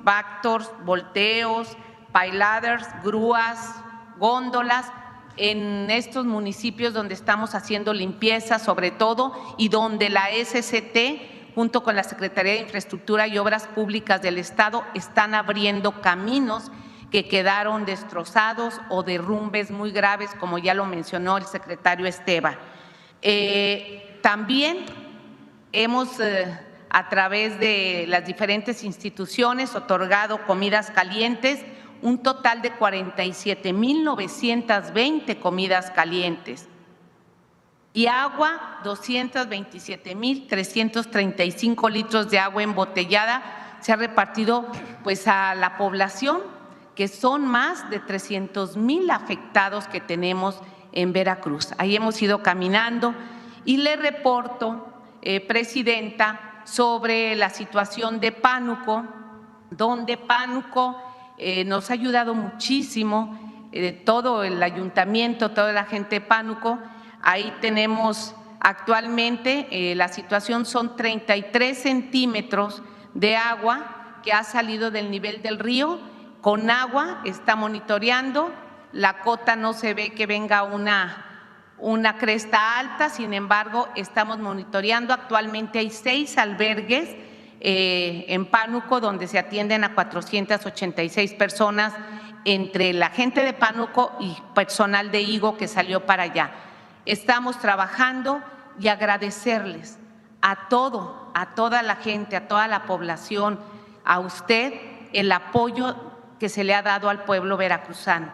backtors, volteos, payladders, grúas, góndolas, en estos municipios donde estamos haciendo limpieza sobre todo, y donde la SCT junto con la Secretaría de Infraestructura y Obras Públicas del Estado están abriendo caminos que quedaron destrozados o derrumbes muy graves, como ya lo mencionó el secretario Esteva. También hemos, a través de las diferentes instituciones, otorgado comidas calientes, un total de 47,920 comidas calientes, y agua, 227,335 litros de agua embotellada se ha repartido pues a la población, que son más de 300,000 afectados que tenemos en Veracruz. Ahí hemos ido caminando, y le reporto, Presidenta, sobre la situación de Pánuco, donde Pánuco nos ha ayudado muchísimo, todo el ayuntamiento, toda la gente de Pánuco. Ahí tenemos actualmente, la situación son 33 centímetros de agua que ha salido del nivel del río. Con agua está monitoreando, la cota no se ve que venga una cresta alta, sin embargo, estamos monitoreando. Actualmente hay 6 albergues en Pánuco donde se atienden a 486 personas, entre la gente de Pánuco y personal de IGO que salió para allá. Estamos trabajando, y agradecerles a toda la gente, a toda la población, a usted, el apoyo que se le ha dado al pueblo veracruzano.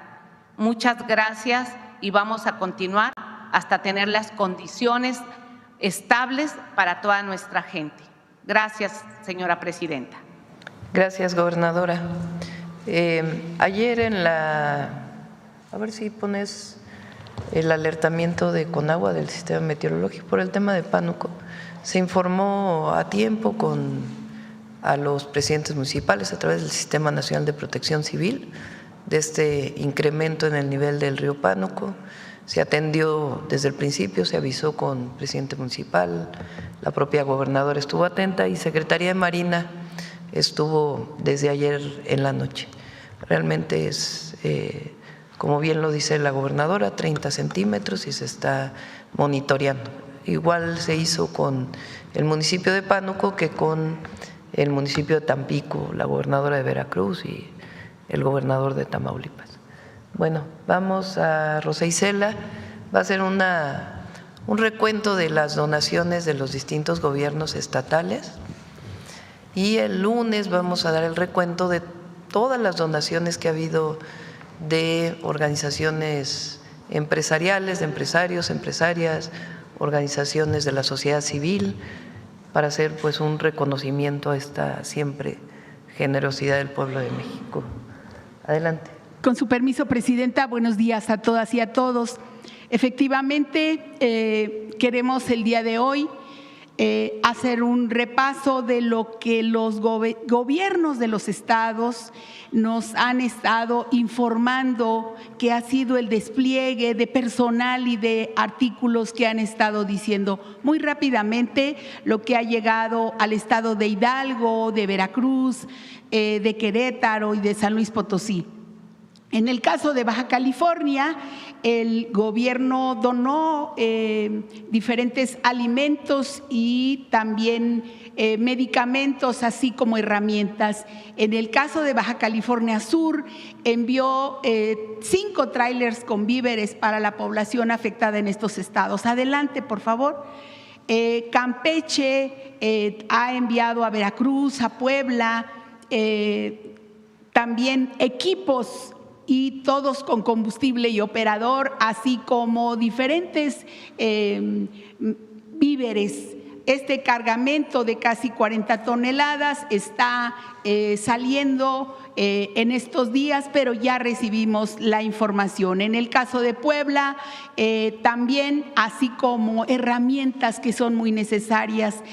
Muchas gracias, y vamos a continuar hasta tener las condiciones estables para toda nuestra gente. Gracias, señora presidenta. Gracias, gobernadora. Ayer a ver si pones el alertamiento de Conagua del sistema meteorológico por el tema de Pánuco, se informó a tiempo a los presidentes municipales a través del Sistema Nacional de Protección Civil de este incremento en el nivel del río Pánuco. Se atendió desde el principio, se avisó con el presidente municipal, la propia gobernadora estuvo atenta, y Secretaría de Marina estuvo desde ayer en la noche. Realmente es, como bien lo dice la gobernadora, 30 centímetros y se está monitoreando. Igual se hizo con el municipio de Pánuco que con el municipio de Tampico, la gobernadora de Veracruz y el gobernador de Tamaulipas. Bueno, vamos a Rosa Isela, va a hacer un recuento de las donaciones de los distintos gobiernos estatales, y el lunes vamos a dar el recuento de todas las donaciones que ha habido de organizaciones empresariales, de empresarios, empresarias, organizaciones de la sociedad civil, para hacer pues un reconocimiento a esta siempre generosidad del pueblo de México. Adelante. Con su permiso, presidenta, buenos días a todas y a todos. Efectivamente, queremos el día de hoy hacer un repaso de lo que los gobiernos de los estados nos han estado informando que ha sido el despliegue de personal y de artículos que han estado diciendo. Muy rápidamente, lo que ha llegado al estado de Hidalgo, de Veracruz, de Querétaro y de San Luis Potosí. En el caso de Baja California, el gobierno donó diferentes alimentos y también medicamentos, así como herramientas. En el caso de Baja California Sur, envió 5 tráilers con víveres para la población afectada en estos estados. Adelante, por favor. Campeche ha enviado a Veracruz, a Puebla, también equipos, y todos con combustible y operador, así como diferentes víveres este cargamento de casi 40 toneladas está saliendo en estos días, pero ya recibimos la información. En el caso de Puebla, también, así como herramientas que son muy necesarias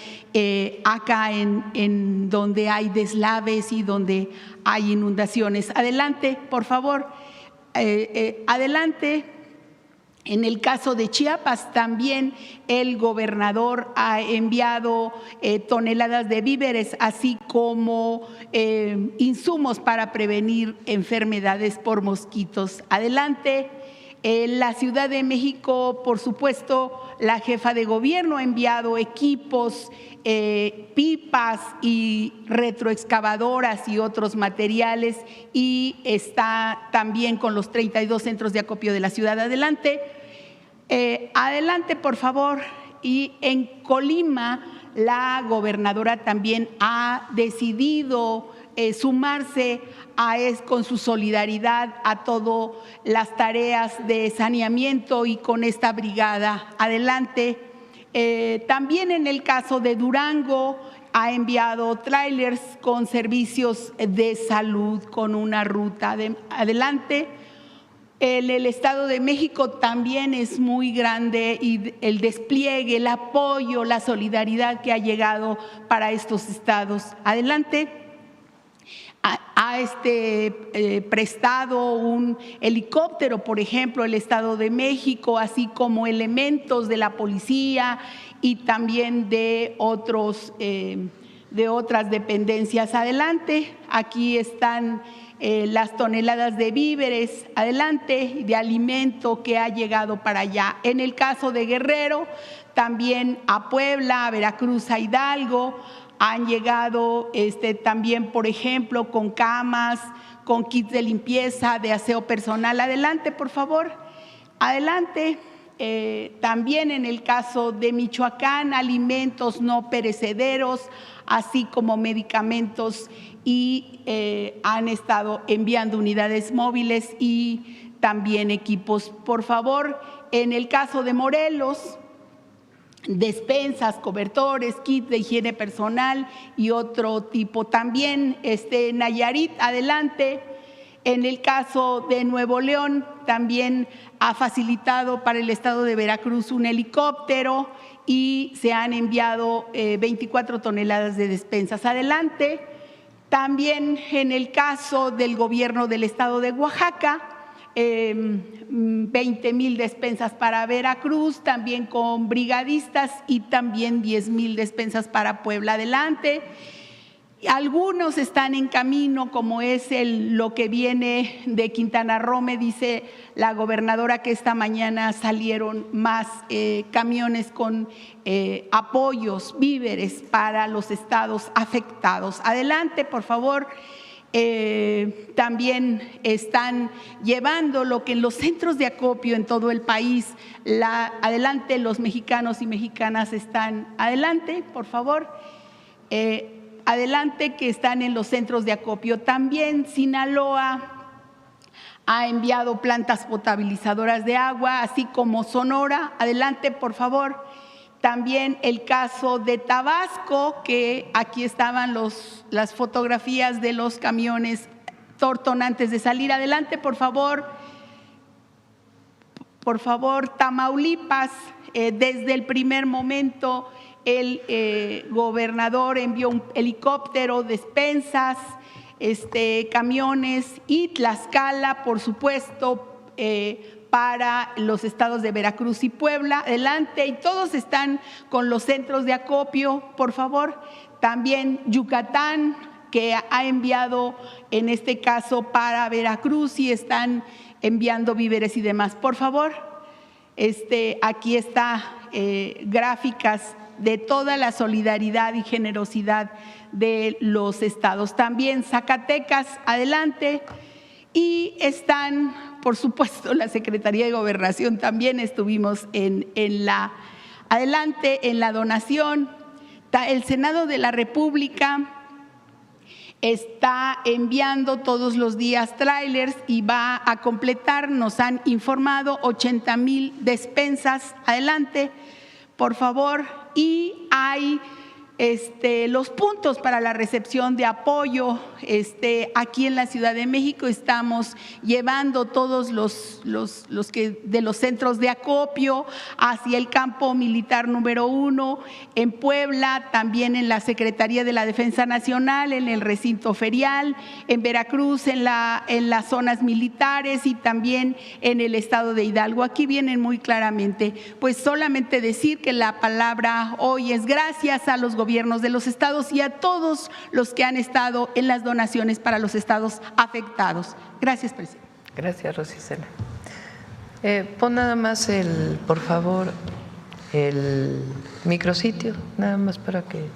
acá en donde hay deslaves y donde hay inundaciones. Adelante, por favor. Adelante. En el caso de Chiapas, también el gobernador ha enviado toneladas de víveres, así como insumos para prevenir enfermedades por mosquitos. Adelante. En la Ciudad de México, por supuesto, la jefa de gobierno ha enviado equipos, pipas y retroexcavadoras y otros materiales, y está también con los 32 centros de acopio de la ciudad. Adelante. Adelante, por favor. Y en Colima, la gobernadora también ha decidido sumarse con su solidaridad a todas las tareas de saneamiento y con esta brigada. Adelante. También en el caso de Durango, ha enviado tráilers con servicios de salud con una ruta. Adelante. En el Estado de México también es muy grande y el despliegue, el apoyo, la solidaridad que ha llegado para estos estados. Adelante. Ha prestado un helicóptero, por ejemplo, el Estado de México, así como elementos de la policía y también de otras dependencias. Adelante. Aquí están las toneladas de víveres, adelante, de alimento que ha llegado para allá. En el caso de Guerrero, también a Puebla, a Veracruz, a Hidalgo, han llegado también, por ejemplo, con camas, con kits de limpieza, de aseo personal. Adelante, por favor. Adelante. También en el caso de Michoacán, alimentos no perecederos, así como medicamentos, y han estado enviando unidades móviles y también equipos. Por favor, en el caso de Morelos, despensas, cobertores, kits de higiene personal y otro tipo. También Nayarit, adelante. En el caso de Nuevo León, también ha facilitado para el estado de Veracruz un helicóptero y se han enviado 24 toneladas de despensas. Adelante. También en el caso del gobierno del estado de Oaxaca, 20,000 despensas para Veracruz, también con brigadistas, y también 10,000 despensas para Puebla. Adelante. Algunos están en camino, como es lo que viene de Quintana Roo. Me dice la gobernadora que esta mañana salieron más camiones con apoyos, víveres para los estados afectados. Adelante, por favor. También están llevando lo que en los centros de acopio en todo el país. Adelante, los mexicanos y mexicanas están. Adelante, por favor. Adelante, que están en los centros de acopio. También Sinaloa ha enviado plantas potabilizadoras de agua, así como Sonora. Adelante, por favor. También el caso de Tabasco, que aquí estaban las fotografías de los camiones Thornton antes de salir. Adelante, por favor. Por favor, Tamaulipas, desde el primer momento el gobernador envió un helicóptero, despensas, camiones, y Tlaxcala, por supuesto, para los estados de Veracruz y Puebla. Adelante. Y todos están con los centros de acopio, por favor. También Yucatán, que ha enviado en este caso para Veracruz, y están enviando víveres y demás. Por favor, aquí está gráficas de toda la solidaridad y generosidad de los estados. También Zacatecas, adelante. Y están, por supuesto, la Secretaría de Gobernación, también estuvimos adelante en la donación. El Senado de la República está enviando todos los días tráilers y va a completar, nos han informado, 80,000 despensas. Adelante, por favor. y hay los puntos para la recepción de apoyo. Aquí en la Ciudad de México estamos llevando todos los de los centros de acopio hacia el campo militar número 1, en Puebla, también en la Secretaría de la Defensa Nacional, en el recinto ferial, en Veracruz, en las zonas militares y también en el estado de Hidalgo. Aquí vienen muy claramente, pues solamente decir que la palabra hoy es gracias a los gobiernos de los estados y a todos los que han estado en las donaciones para los estados afectados. Gracias, presidente. Gracias, Rosicela. Pon nada más por favor, el micrositio, nada más para que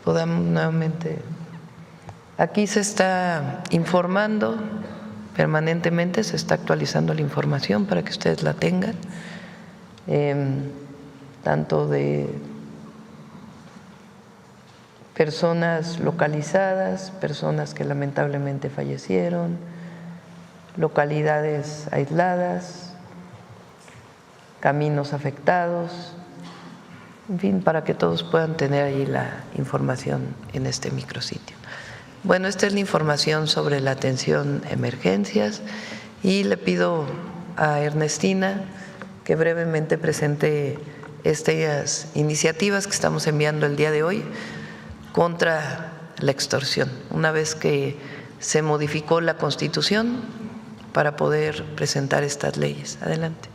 podamos nuevamente. Aquí se está informando permanentemente, se está actualizando la información para que ustedes la tengan, tanto de personas localizadas, personas que lamentablemente fallecieron, localidades aisladas, caminos afectados, en fin, para que todos puedan tener ahí la información en este micrositio. Bueno, esta es la información sobre la atención a emergencias y le pido a Ernestina que brevemente presente estas iniciativas que estamos enviando el día de hoy contra la extorsión, una vez que se modificó la Constitución para poder presentar estas leyes. Adelante.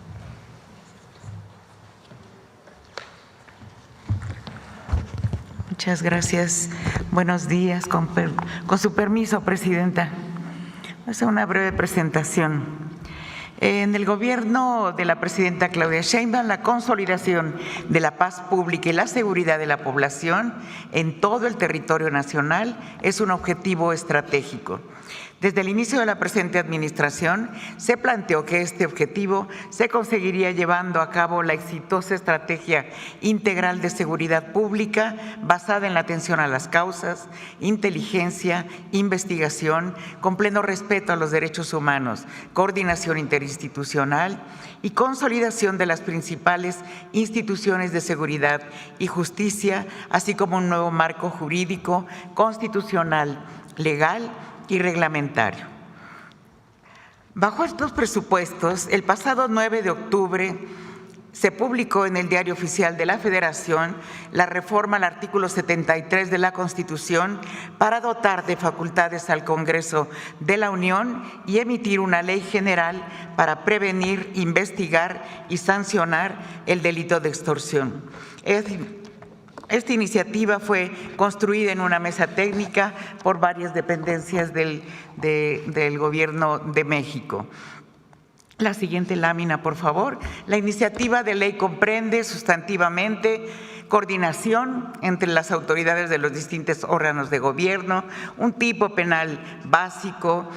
Muchas gracias. Buenos días. Con su permiso, Presidenta. Voy a hacer una breve presentación. En el gobierno de la presidenta Claudia Sheinbaum, la consolidación de la paz pública y la seguridad de la población en todo el territorio nacional es un objetivo estratégico. Desde el inicio de la presente administración se planteó que este objetivo se conseguiría llevando a cabo la exitosa estrategia integral de seguridad pública basada en la atención a las causas, inteligencia, investigación, con pleno respeto a los derechos humanos, coordinación interinstitucional y consolidación de las principales instituciones de seguridad y justicia, así como un nuevo marco jurídico, constitucional, legal y reglamentario. Bajo estos presupuestos, el pasado 9 de octubre se publicó en el Diario Oficial de la Federación la reforma al artículo 73 de la Constitución para dotar de facultades al Congreso de la Unión y emitir una ley general para prevenir, investigar y sancionar el delito de extorsión. Esta iniciativa fue construida en una mesa técnica por varias dependencias del Gobierno de México. La siguiente lámina, por favor. La iniciativa de ley comprende sustantivamente coordinación entre las autoridades de los distintos órganos de gobierno, un tipo penal básico,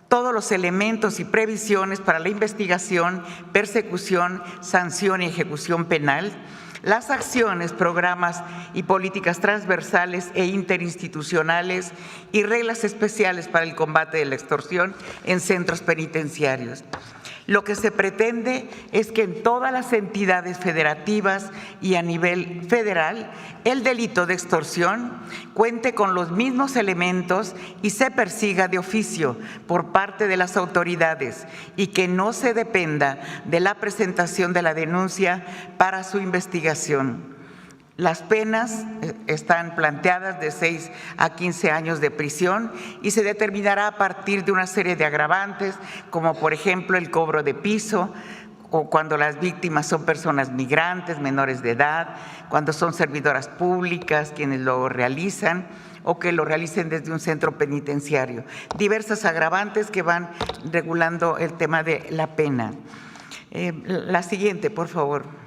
todos los elementos y previsiones para la investigación, persecución, sanción y ejecución penal, las acciones, programas y políticas transversales e interinstitucionales y reglas especiales para el combate de la extorsión en centros penitenciarios. Lo que se pretende es que en todas las entidades federativas y a nivel federal el delito de extorsión cuente con los mismos elementos y se persiga de oficio por parte de las autoridades y que no se dependa de la presentación de la denuncia para su investigación. Las penas están planteadas de 6 a 15 años de prisión y se determinará a partir de una serie de agravantes, como por ejemplo el cobro de piso, o cuando las víctimas son personas migrantes, menores de edad, cuando son servidoras públicas quienes lo realizan o que lo realicen desde un centro penitenciario. Diversas agravantes que van regulando el tema de la pena. La siguiente, por favor.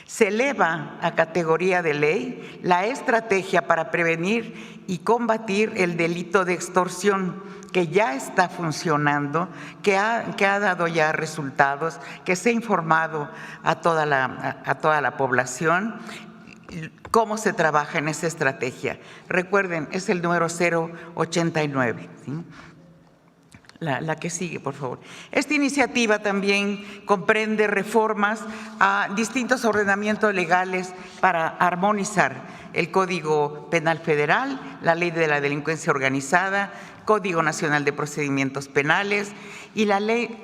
Se eleva a categoría de ley la estrategia para prevenir y combatir el delito de extorsión, que ya está funcionando, que ha dado ya resultados, que se ha informado a toda la población cómo se trabaja en esa estrategia. Recuerden, es el número 089. ¿Sí? La que sigue, por favor. Esta iniciativa también comprende reformas a distintos ordenamientos legales para armonizar el Código Penal Federal, la Ley de la Delincuencia Organizada, Código Nacional de Procedimientos Penales y la Ley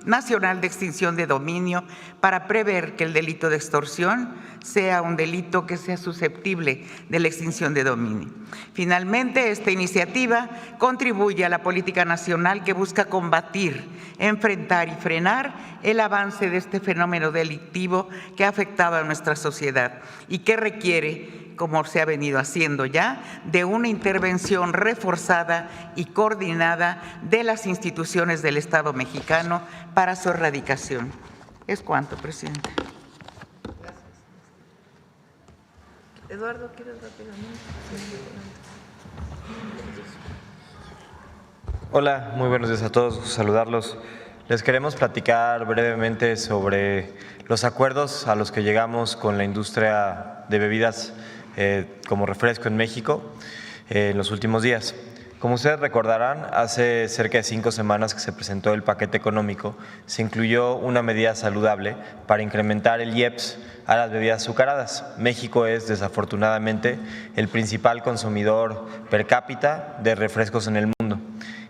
Nacional de Extinción de Dominio para prever que el delito de extorsión sea un delito que sea susceptible de la extinción de dominio. Finalmente, esta iniciativa contribuye a la política nacional que busca combatir, enfrentar y frenar el avance de este fenómeno delictivo que ha afectado a nuestra sociedad y que requiere, como se ha venido haciendo ya, de una intervención reforzada y coordinada de las instituciones del Estado mexicano para su erradicación. Es cuanto, presidente. Eduardo, ¿quieres rápidamente? Hola, muy buenos días a todos, saludarlos. Les queremos platicar brevemente sobre los acuerdos a los que llegamos con la industria de bebidas como refresco en México en los últimos días. Como ustedes recordarán, hace cerca de 5 semanas que se presentó el paquete económico, se incluyó una medida saludable para incrementar el IEPS a las bebidas azucaradas. México es, desafortunadamente, el principal consumidor per cápita de refrescos en el mundo.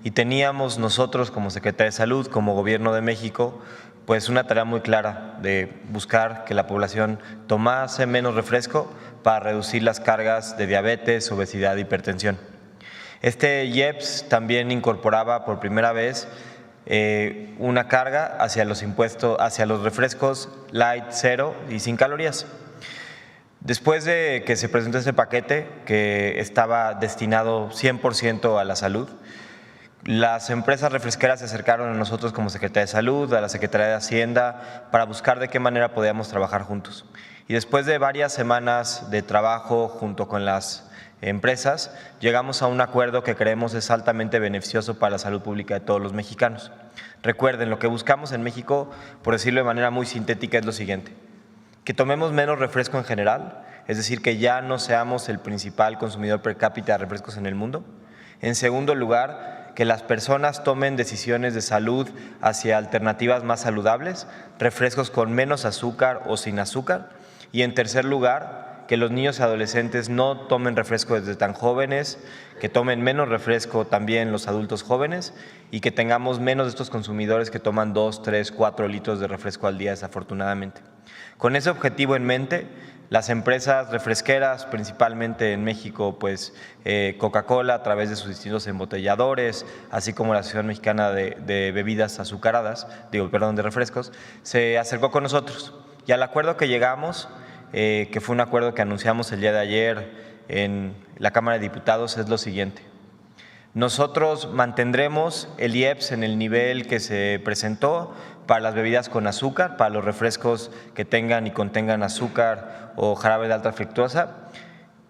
Y teníamos nosotros, como Secretaría de Salud, como Gobierno de México, pues una tarea muy clara de buscar que la población tomase menos refresco para reducir las cargas de diabetes, obesidad e hipertensión. Este IEPS también incorporaba por primera vez una carga hacia los impuestos, hacia los refrescos light, cero y sin calorías. Después de que se presentó este paquete, que estaba destinado 100% a la salud, las empresas refresqueras se acercaron a nosotros como Secretaría de Salud, a la Secretaría de Hacienda, para buscar de qué manera podíamos trabajar juntos. Y después de varias semanas de trabajo junto con las empresas, llegamos a un acuerdo que creemos es altamente beneficioso para la salud pública de todos los mexicanos. Recuerden, lo que buscamos en México, por decirlo de manera muy sintética, es lo siguiente: que tomemos menos refresco en general, es decir, que ya no seamos el principal consumidor per cápita de refrescos en el mundo. En segundo lugar, que las personas tomen decisiones de salud hacia alternativas más saludables, refrescos con menos azúcar o sin azúcar. Y en tercer lugar, que los niños y adolescentes no tomen refresco desde tan jóvenes, que tomen menos refresco también los adultos jóvenes y que tengamos menos de estos consumidores que toman 2, 3, 4 litros de refresco al día, desafortunadamente. Con ese objetivo en mente, las empresas refresqueras, principalmente en México, pues Coca-Cola a través de sus distintos embotelladores, así como la Asociación Mexicana de Bebidas Azucaradas, de refrescos, se acercó con nosotros. Y al acuerdo que llegamos, que fue un acuerdo que anunciamos el día de ayer en la Cámara de Diputados, es lo siguiente: nosotros mantendremos el IEPS en el nivel que se presentó para las bebidas con azúcar, para los refrescos que tengan y contengan azúcar o jarabe de alta fructosa,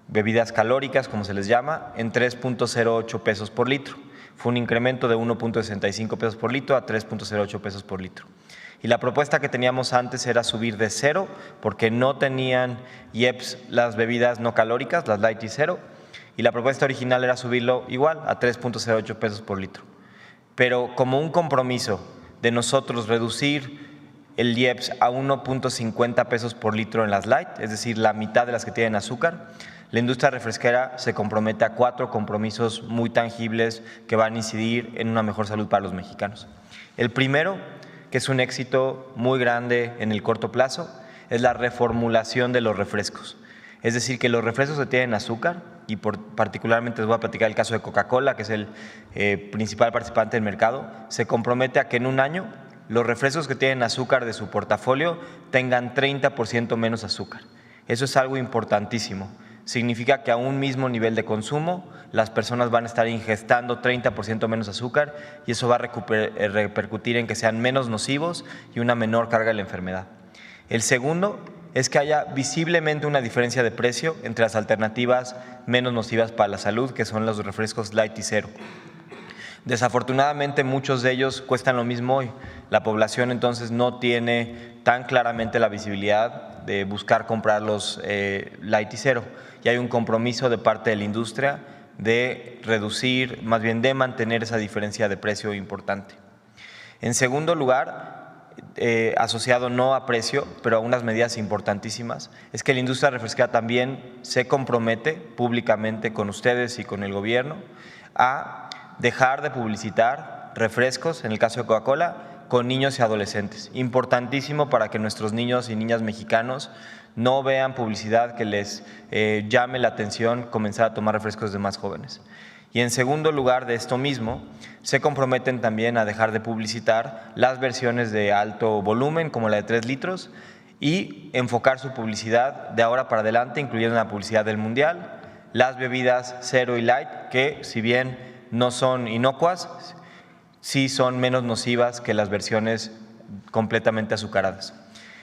bebidas calóricas, como se les llama, en 3.08 pesos por litro. Fue un incremento de 1.65 pesos por litro a 3.08 pesos por litro. Y la propuesta que teníamos antes era subir de cero, porque no tenían IEPS las bebidas no calóricas, las light y cero, y la propuesta original era subirlo igual a 3.08 pesos por litro. Pero como un compromiso de nosotros reducir el IEPS a 1.50 pesos por litro en las light, es decir, la mitad de las que tienen azúcar, la industria refresquera se compromete a 4 compromisos muy tangibles que van a incidir en una mejor salud para los mexicanos. El primero, que es un éxito muy grande en el corto plazo, es la reformulación de los refrescos. Es decir, que los refrescos que tienen azúcar, y particularmente les voy a platicar el caso de Coca-Cola, que es el principal participante del mercado, se compromete a que en un año los refrescos que tienen azúcar de su portafolio tengan 30% menos azúcar. Eso es algo importantísimo. Significa que a un mismo nivel de consumo las personas van a estar ingestando 30% menos azúcar y eso va a repercutir en que sean menos nocivos y una menor carga de la enfermedad. El segundo es que haya visiblemente una diferencia de precio entre las alternativas menos nocivas para la salud, que son los refrescos light y cero. Desafortunadamente muchos de ellos cuestan lo mismo hoy. La población entonces no tiene tan claramente la visibilidad de buscar comprar los light y cero. Y hay un compromiso de parte de la industria de reducir, más bien de mantener esa diferencia de precio importante. En segundo lugar, asociado no a precio, pero a unas medidas importantísimas, es que la industria refresquera también se compromete públicamente con ustedes y con el gobierno a dejar de publicitar refrescos, en el caso de Coca-Cola, con niños y adolescentes. Importantísimo para que nuestros niños y niñas mexicanos no vean publicidad que les llame la atención comenzar a tomar refrescos de más jóvenes. Y en segundo lugar de esto mismo, se comprometen también a dejar de publicitar las versiones de alto volumen, como la de 3 litros, y enfocar su publicidad de ahora para adelante, incluyendo la publicidad del Mundial, las bebidas cero y light, que si bien no son inocuas, sí son menos nocivas que las versiones completamente azucaradas.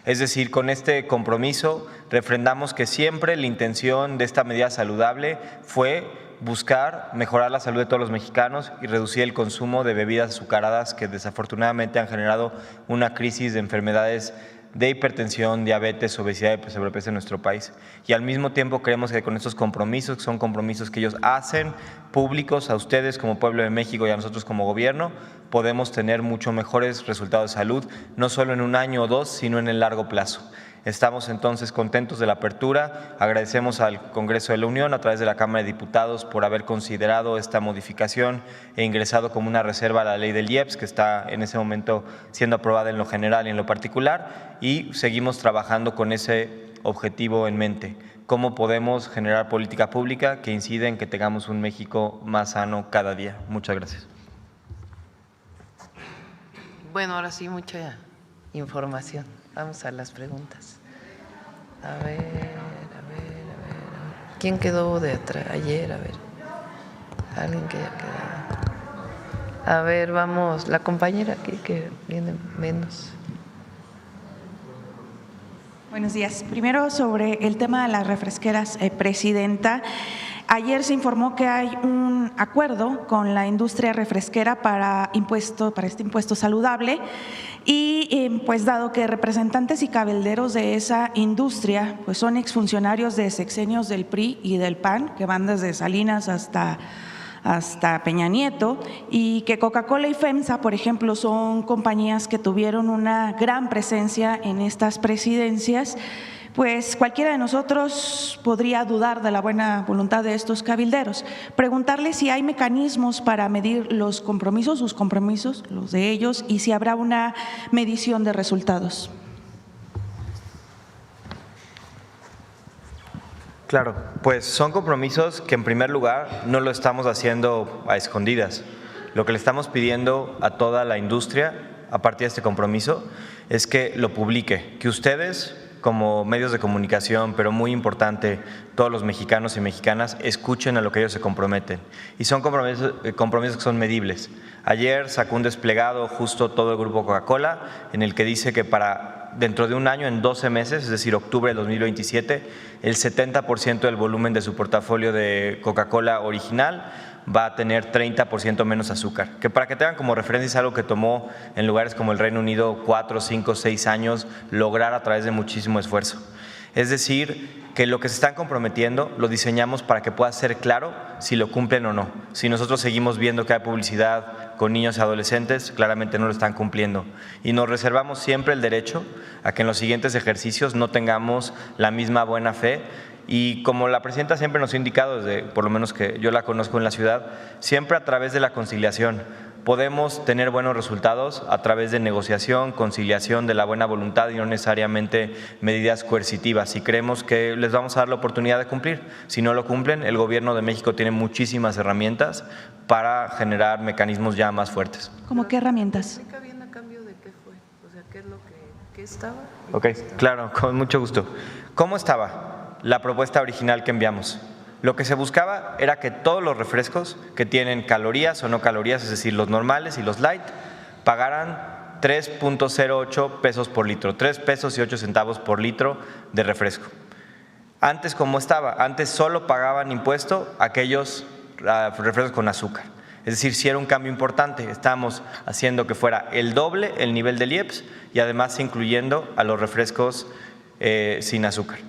Es decir, con este compromiso refrendamos que siempre la intención de esta medida saludable fue buscar mejorar la salud de todos los mexicanos y reducir el consumo de bebidas azucaradas que desafortunadamente han generado una crisis de enfermedades de hipertensión, diabetes, obesidad y sobrepeso en nuestro país. Y al mismo tiempo creemos que con estos compromisos, que son compromisos que ellos hacen públicos a ustedes como pueblo de México y a nosotros como gobierno, podemos tener mucho mejores resultados de salud, no solo en un año o dos, sino en el largo plazo. Estamos entonces contentos de la apertura, agradecemos al Congreso de la Unión a través de la Cámara de Diputados por haber considerado esta modificación e ingresado como una reserva a la ley del IEPS, que está en ese momento siendo aprobada en lo general y en lo particular, y seguimos trabajando con ese objetivo en mente. ¿Cómo podemos generar política pública que incide en que tengamos un México más sano cada día? Muchas gracias. Bueno, ahora sí, mucha información. Vamos a las preguntas. A ver. ¿Quién quedó de atrás? Ayer, a ver. Alguien que haya quedado. A ver, vamos. La compañera aquí que viene menos. Buenos días. Primero, sobre el tema de las refresqueras, Presidenta. Ayer se informó que hay un acuerdo con la industria refresquera para este impuesto saludable y pues dado que representantes y cabilderos de esa industria pues son exfuncionarios de sexenios del PRI y del PAN, que van desde Salinas hasta Peña Nieto, y que Coca-Cola y FEMSA, por ejemplo, son compañías que tuvieron una gran presencia en estas presidencias, pues cualquiera de nosotros podría dudar de la buena voluntad de estos cabilderos. Preguntarle si hay mecanismos para medir los compromisos, sus compromisos, los de ellos, y si habrá una medición de resultados. Claro, pues son compromisos que en primer lugar no lo estamos haciendo a escondidas. Lo que le estamos pidiendo a toda la industria a partir de este compromiso es que lo publique, que ustedes como medios de comunicación, pero muy importante, todos los mexicanos y mexicanas escuchen a lo que ellos se comprometen. Y son compromisos que son medibles. Ayer sacó un desplegado justo todo el grupo Coca-Cola en el que dice que para dentro de un año, en 12 meses, es decir, octubre de 2027, el 70% del volumen de su portafolio de Coca-Cola original va a tener 30% menos azúcar, que para que tengan como referencia es algo que tomó en lugares como el Reino Unido 4, 5, 6 años lograr a través de muchísimo esfuerzo. Es decir, que lo que se están comprometiendo lo diseñamos para que pueda ser claro si lo cumplen o no. Si nosotros seguimos viendo que hay publicidad con niños y adolescentes, claramente no lo están cumpliendo. Y nos reservamos siempre el derecho a que en los siguientes ejercicios no tengamos la misma buena fe. Y como la presidenta siempre nos ha indicado, desde por lo menos que yo la conozco en la ciudad, siempre a través de la conciliación podemos tener buenos resultados a través de negociación, conciliación, de la buena voluntad y no necesariamente medidas coercitivas. Y creemos que les vamos a dar la oportunidad de cumplir. Si no lo cumplen, el Gobierno de México tiene muchísimas herramientas para generar mecanismos ya más fuertes. ¿Cómo qué herramientas? ¿A cambio de qué fue? O sea, ¿qué es lo que estaba? Ok, claro, con mucho gusto. ¿Cómo estaba la propuesta original que enviamos? Lo que se buscaba era que todos los refrescos que tienen calorías o no calorías, es decir, los normales y los light, pagaran 3.08 pesos por litro, 3 pesos y 8 centavos por litro de refresco. Antes, ¿cómo estaba? Antes solo pagaban impuesto aquellos refrescos con azúcar. Es decir, si era un cambio importante, estamos haciendo que fuera el doble el nivel del IEPS y además incluyendo a los refrescos sin azúcar.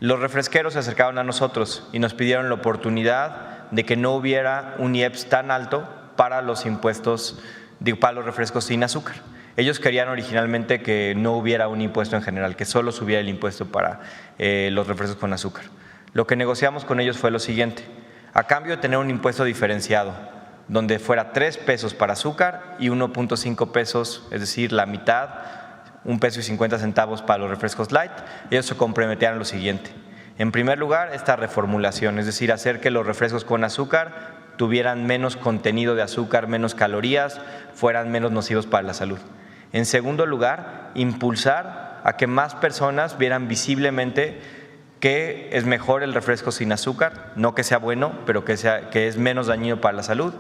Los refresqueros se acercaron a nosotros y nos pidieron la oportunidad de que no hubiera un IEPS tan alto para los impuestos, para los refrescos sin azúcar. Ellos querían originalmente que no hubiera un impuesto en general, que solo subiera el impuesto para los refrescos con azúcar. Lo que negociamos con ellos fue lo siguiente: a cambio de tener un impuesto diferenciado, donde fuera 3 pesos para azúcar y 1.5 pesos, es decir, la mitad, 1.50 pesos para los refrescos light, ellos se comprometían a lo siguiente. En primer lugar, esta reformulación, es decir, hacer que los refrescos con azúcar tuvieran menos contenido de azúcar, menos calorías, fueran menos nocivos para la salud. En segundo lugar, impulsar a que más personas vieran visiblemente que es mejor el refresco sin azúcar, no que sea bueno, pero que es menos dañino para la salud.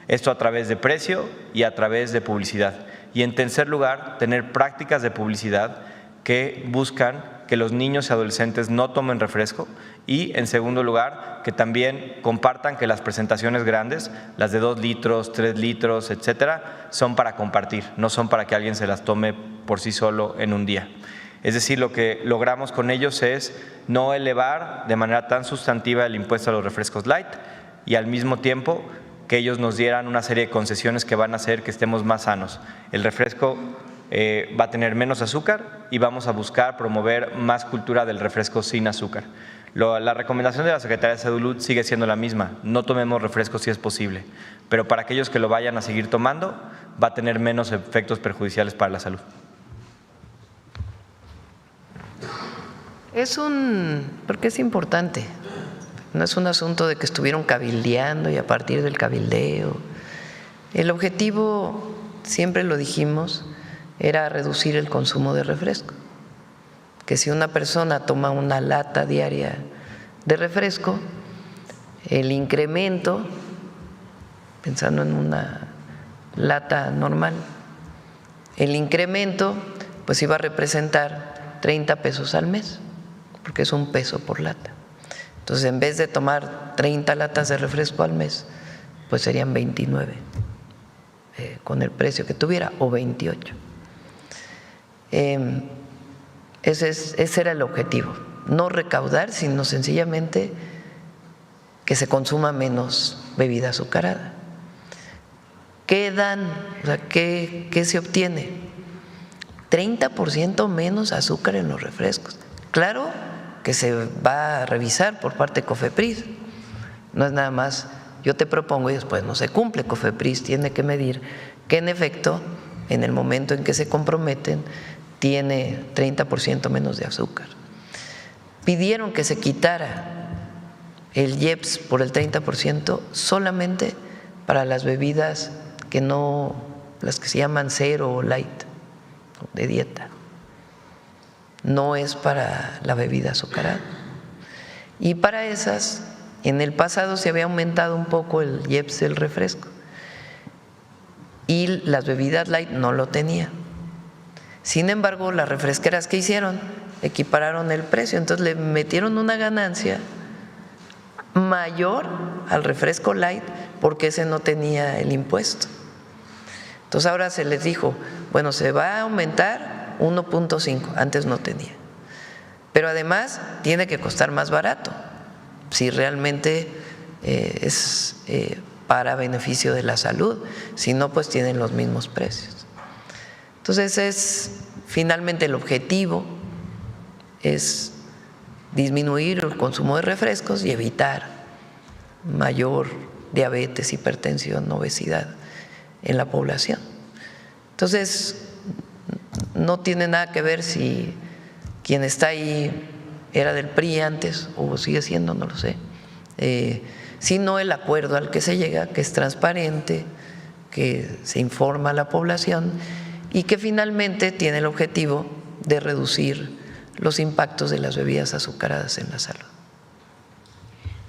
Esto a través de precio y a través de publicidad. Y en tercer lugar, tener prácticas de publicidad que buscan que los niños y adolescentes no tomen refresco, y en segundo lugar, que también compartan que las presentaciones grandes, las de 2 litros, 3 litros, etcétera, son para compartir, no son para que alguien se las tome por sí solo en un día. Es decir, lo que logramos con ellos es no elevar de manera tan sustantiva el impuesto a los refrescos light y al mismo tiempo que ellos nos dieran una serie de concesiones que van a hacer que estemos más sanos. El refresco va a tener menos azúcar y vamos a buscar promover más cultura del refresco sin azúcar. La recomendación de la Secretaría de Salud sigue siendo la misma: no tomemos refresco si es posible, pero para aquellos que lo vayan a seguir tomando va a tener menos efectos perjudiciales para la salud. Porque es importante, no es un asunto de que estuvieron cabildeando y a partir del cabildeo. El objetivo, siempre lo dijimos, era reducir el consumo de refresco. Que si una persona toma una lata diaria de refresco, el incremento, pensando en una lata normal, el incremento pues iba a representar 30 pesos al mes, porque es 1 peso por lata. Entonces, en vez de tomar 30 latas de refresco al mes, pues serían 29 con el precio que tuviera, o 28. Ese era el objetivo, no recaudar, sino sencillamente que se consuma menos bebida azucarada. ¿Qué dan? O sea, ¿qué se obtiene? 30% menos azúcar en los refrescos. Claro que se va a revisar por parte de COFEPRIS, no es nada más yo te propongo y después no se cumple. COFEPRIS tiene que medir que en efecto, en el momento en que se comprometen, tiene 30% menos de azúcar. Pidieron que se quitara el IEPS por el 30% solamente para las bebidas que no, las que se llaman cero o light, de dieta. No es para la bebida azucarada. Y para esas, en el pasado se había aumentado un poco el IEPS del refresco y las bebidas light no lo tenían. Sin embargo, las refresqueras que hicieron equipararon el precio, entonces le metieron una ganancia mayor al refresco light porque ese no tenía el impuesto. Entonces ahora se les dijo, bueno, se va a aumentar 1.5, antes no tenía, pero además tiene que costar más barato si realmente es para beneficio de la salud, si no pues tienen los mismos precios. Entonces es finalmente el objetivo es disminuir el consumo de refrescos y evitar mayor diabetes, hipertensión, obesidad en la población. Entonces no tiene nada que ver si quien está ahí era del PRI antes o sigue siendo, no lo sé, sino el acuerdo al que se llega, que es transparente, que se informa a la población y que finalmente tiene el objetivo de reducir los impactos de las bebidas azucaradas en la salud.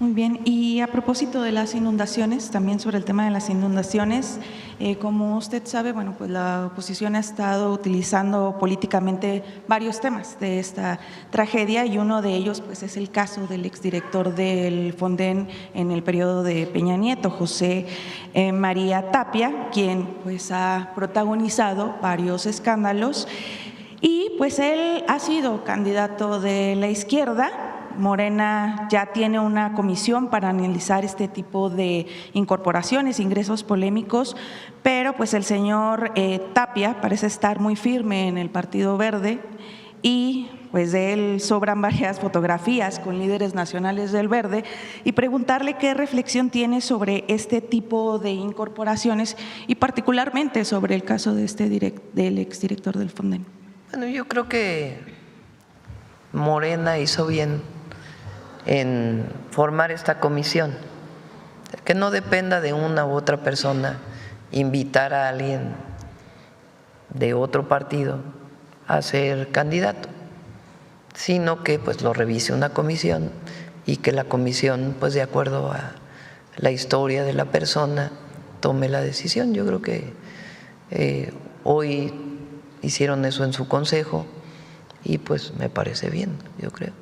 Muy bien, y a propósito de las inundaciones, también sobre el tema de las inundaciones, como usted sabe, bueno, pues la oposición ha estado utilizando políticamente varios temas de esta tragedia y uno de ellos pues es el caso del exdirector del Fonden en el periodo de Peña Nieto, José María Tapia, quien pues ha protagonizado varios escándalos y pues él ha sido candidato de la izquierda Morena ya tiene una comisión para analizar este tipo de incorporaciones, ingresos polémicos, pero pues el señor Tapia parece estar muy firme en el Partido Verde y pues de él sobran varias fotografías con líderes nacionales del Verde, y preguntarle qué reflexión tiene sobre este tipo de incorporaciones y particularmente sobre el caso de del exdirector del Fonden. Bueno, yo creo que Morena hizo bien en formar esta comisión, que no dependa de una u otra persona invitar a alguien de otro partido a ser candidato, sino que pues lo revise una comisión y que la comisión, pues de acuerdo a la historia de la persona, tome la decisión. Yo creo que hoy hicieron eso en su consejo y pues me parece bien, yo creo.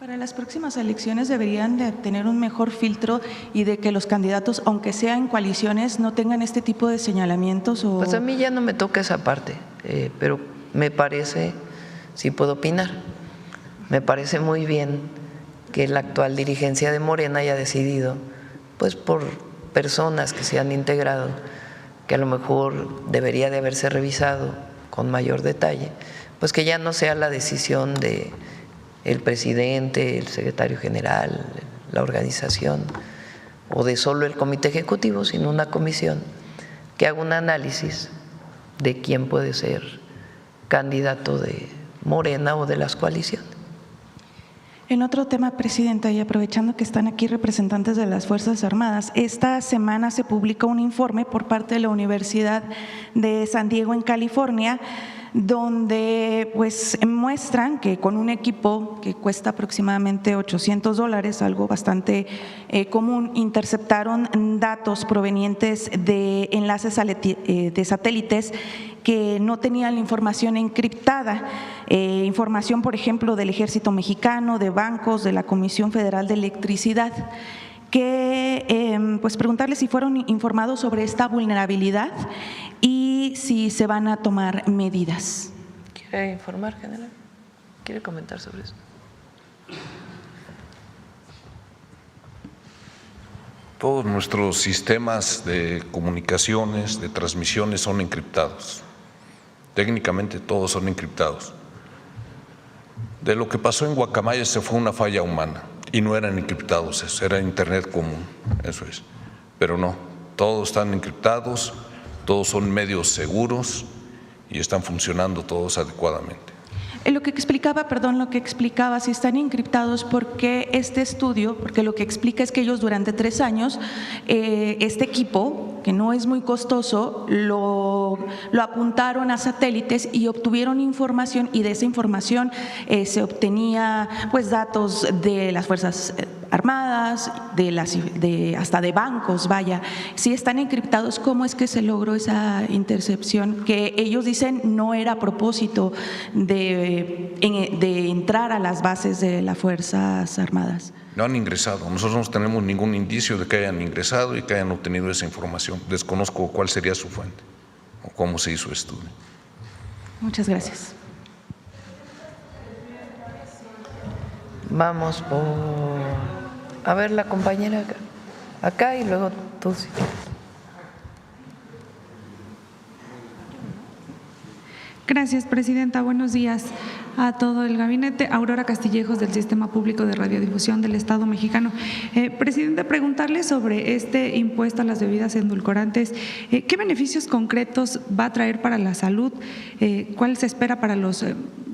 Para las próximas elecciones deberían de tener un mejor filtro y de que los candidatos, aunque sean coaliciones, no tengan este tipo de señalamientos. Pues a mí ya no me toca esa parte, pero me parece, sí puedo opinar, me parece muy bien que la actual dirigencia de Morena haya decidido, pues por personas que se han integrado, que a lo mejor debería de haberse revisado con mayor detalle, pues que ya no sea la decisión de el presidente, el secretario general, la organización o de solo el comité ejecutivo, sino una comisión que haga un análisis de quién puede ser candidato de Morena o de las coaliciones. En otro tema, Presidenta, y aprovechando que están aquí representantes de las Fuerzas Armadas, esta semana se publica un informe por parte de la Universidad de San Diego en California, donde pues muestran que con un equipo que cuesta aproximadamente $800, algo bastante común, interceptaron datos provenientes de enlaces de satélites que no tenían la información encriptada, información, por ejemplo, del Ejército Mexicano, de bancos, de la Comisión Federal de Electricidad, que pues preguntarles si fueron informados sobre esta vulnerabilidad y si se van a tomar medidas. ¿Quiere informar, general? ¿Quiere comentar sobre eso? Todos nuestros sistemas de comunicaciones, de transmisiones son encriptados. Técnicamente todos son encriptados. De lo que pasó en Guacamaya se fue una falla humana y no eran encriptados, eso era internet común, eso es. Pero no, todos están encriptados, todos son medios seguros y están funcionando todos adecuadamente. Lo que explicaba, si están encriptados, porque este estudio, porque lo que explica es que ellos durante 3 años, este equipo, que no es muy costoso, lo apuntaron a satélites y obtuvieron información, y de esa información se obtenía pues datos de las Fuerzas Armadas, hasta de bancos, vaya. Si están encriptados, ¿cómo es que se logró esa intercepción? Que ellos dicen no era a propósito de entrar a las bases de las Fuerzas Armadas. No han ingresado, nosotros no tenemos ningún indicio de que hayan ingresado y que hayan obtenido esa información. Desconozco cuál sería su fuente o cómo se hizo el estudio. Muchas gracias. Vamos por… A ver, la compañera acá y luego tú. Si quieres. Gracias, Presidenta. Buenos días a todo el gabinete. Aurora Castillejos, del Sistema Público de Radiodifusión del Estado Mexicano. Presidenta, preguntarle sobre este impuesto a las bebidas endulcorantes. ¿Qué beneficios concretos va a traer para la salud? ¿Cuál se espera para los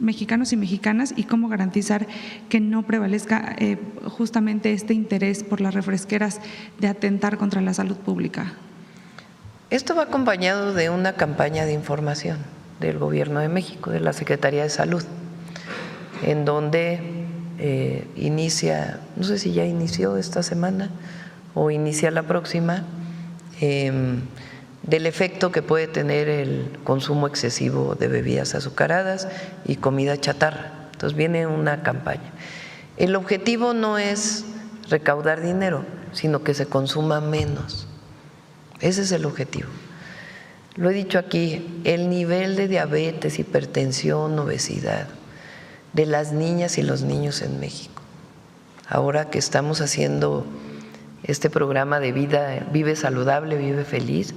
mexicanos y mexicanas? ¿Y cómo garantizar que no prevalezca justamente este interés por las refresqueras de atentar contra la salud pública? Esto va acompañado de una campaña de información del Gobierno de México, de la Secretaría de Salud, en donde inicia, no sé si ya inició esta semana o inicia la próxima, del efecto que puede tener el consumo excesivo de bebidas azucaradas y comida chatarra. Entonces viene una campaña. El objetivo no es recaudar dinero, sino que se consuma menos. Ese es el objetivo. Lo he dicho aquí, el nivel de diabetes, hipertensión, obesidad de las niñas y los niños en México ahora que estamos haciendo este programa de vida, Vive Saludable, Vive Feliz,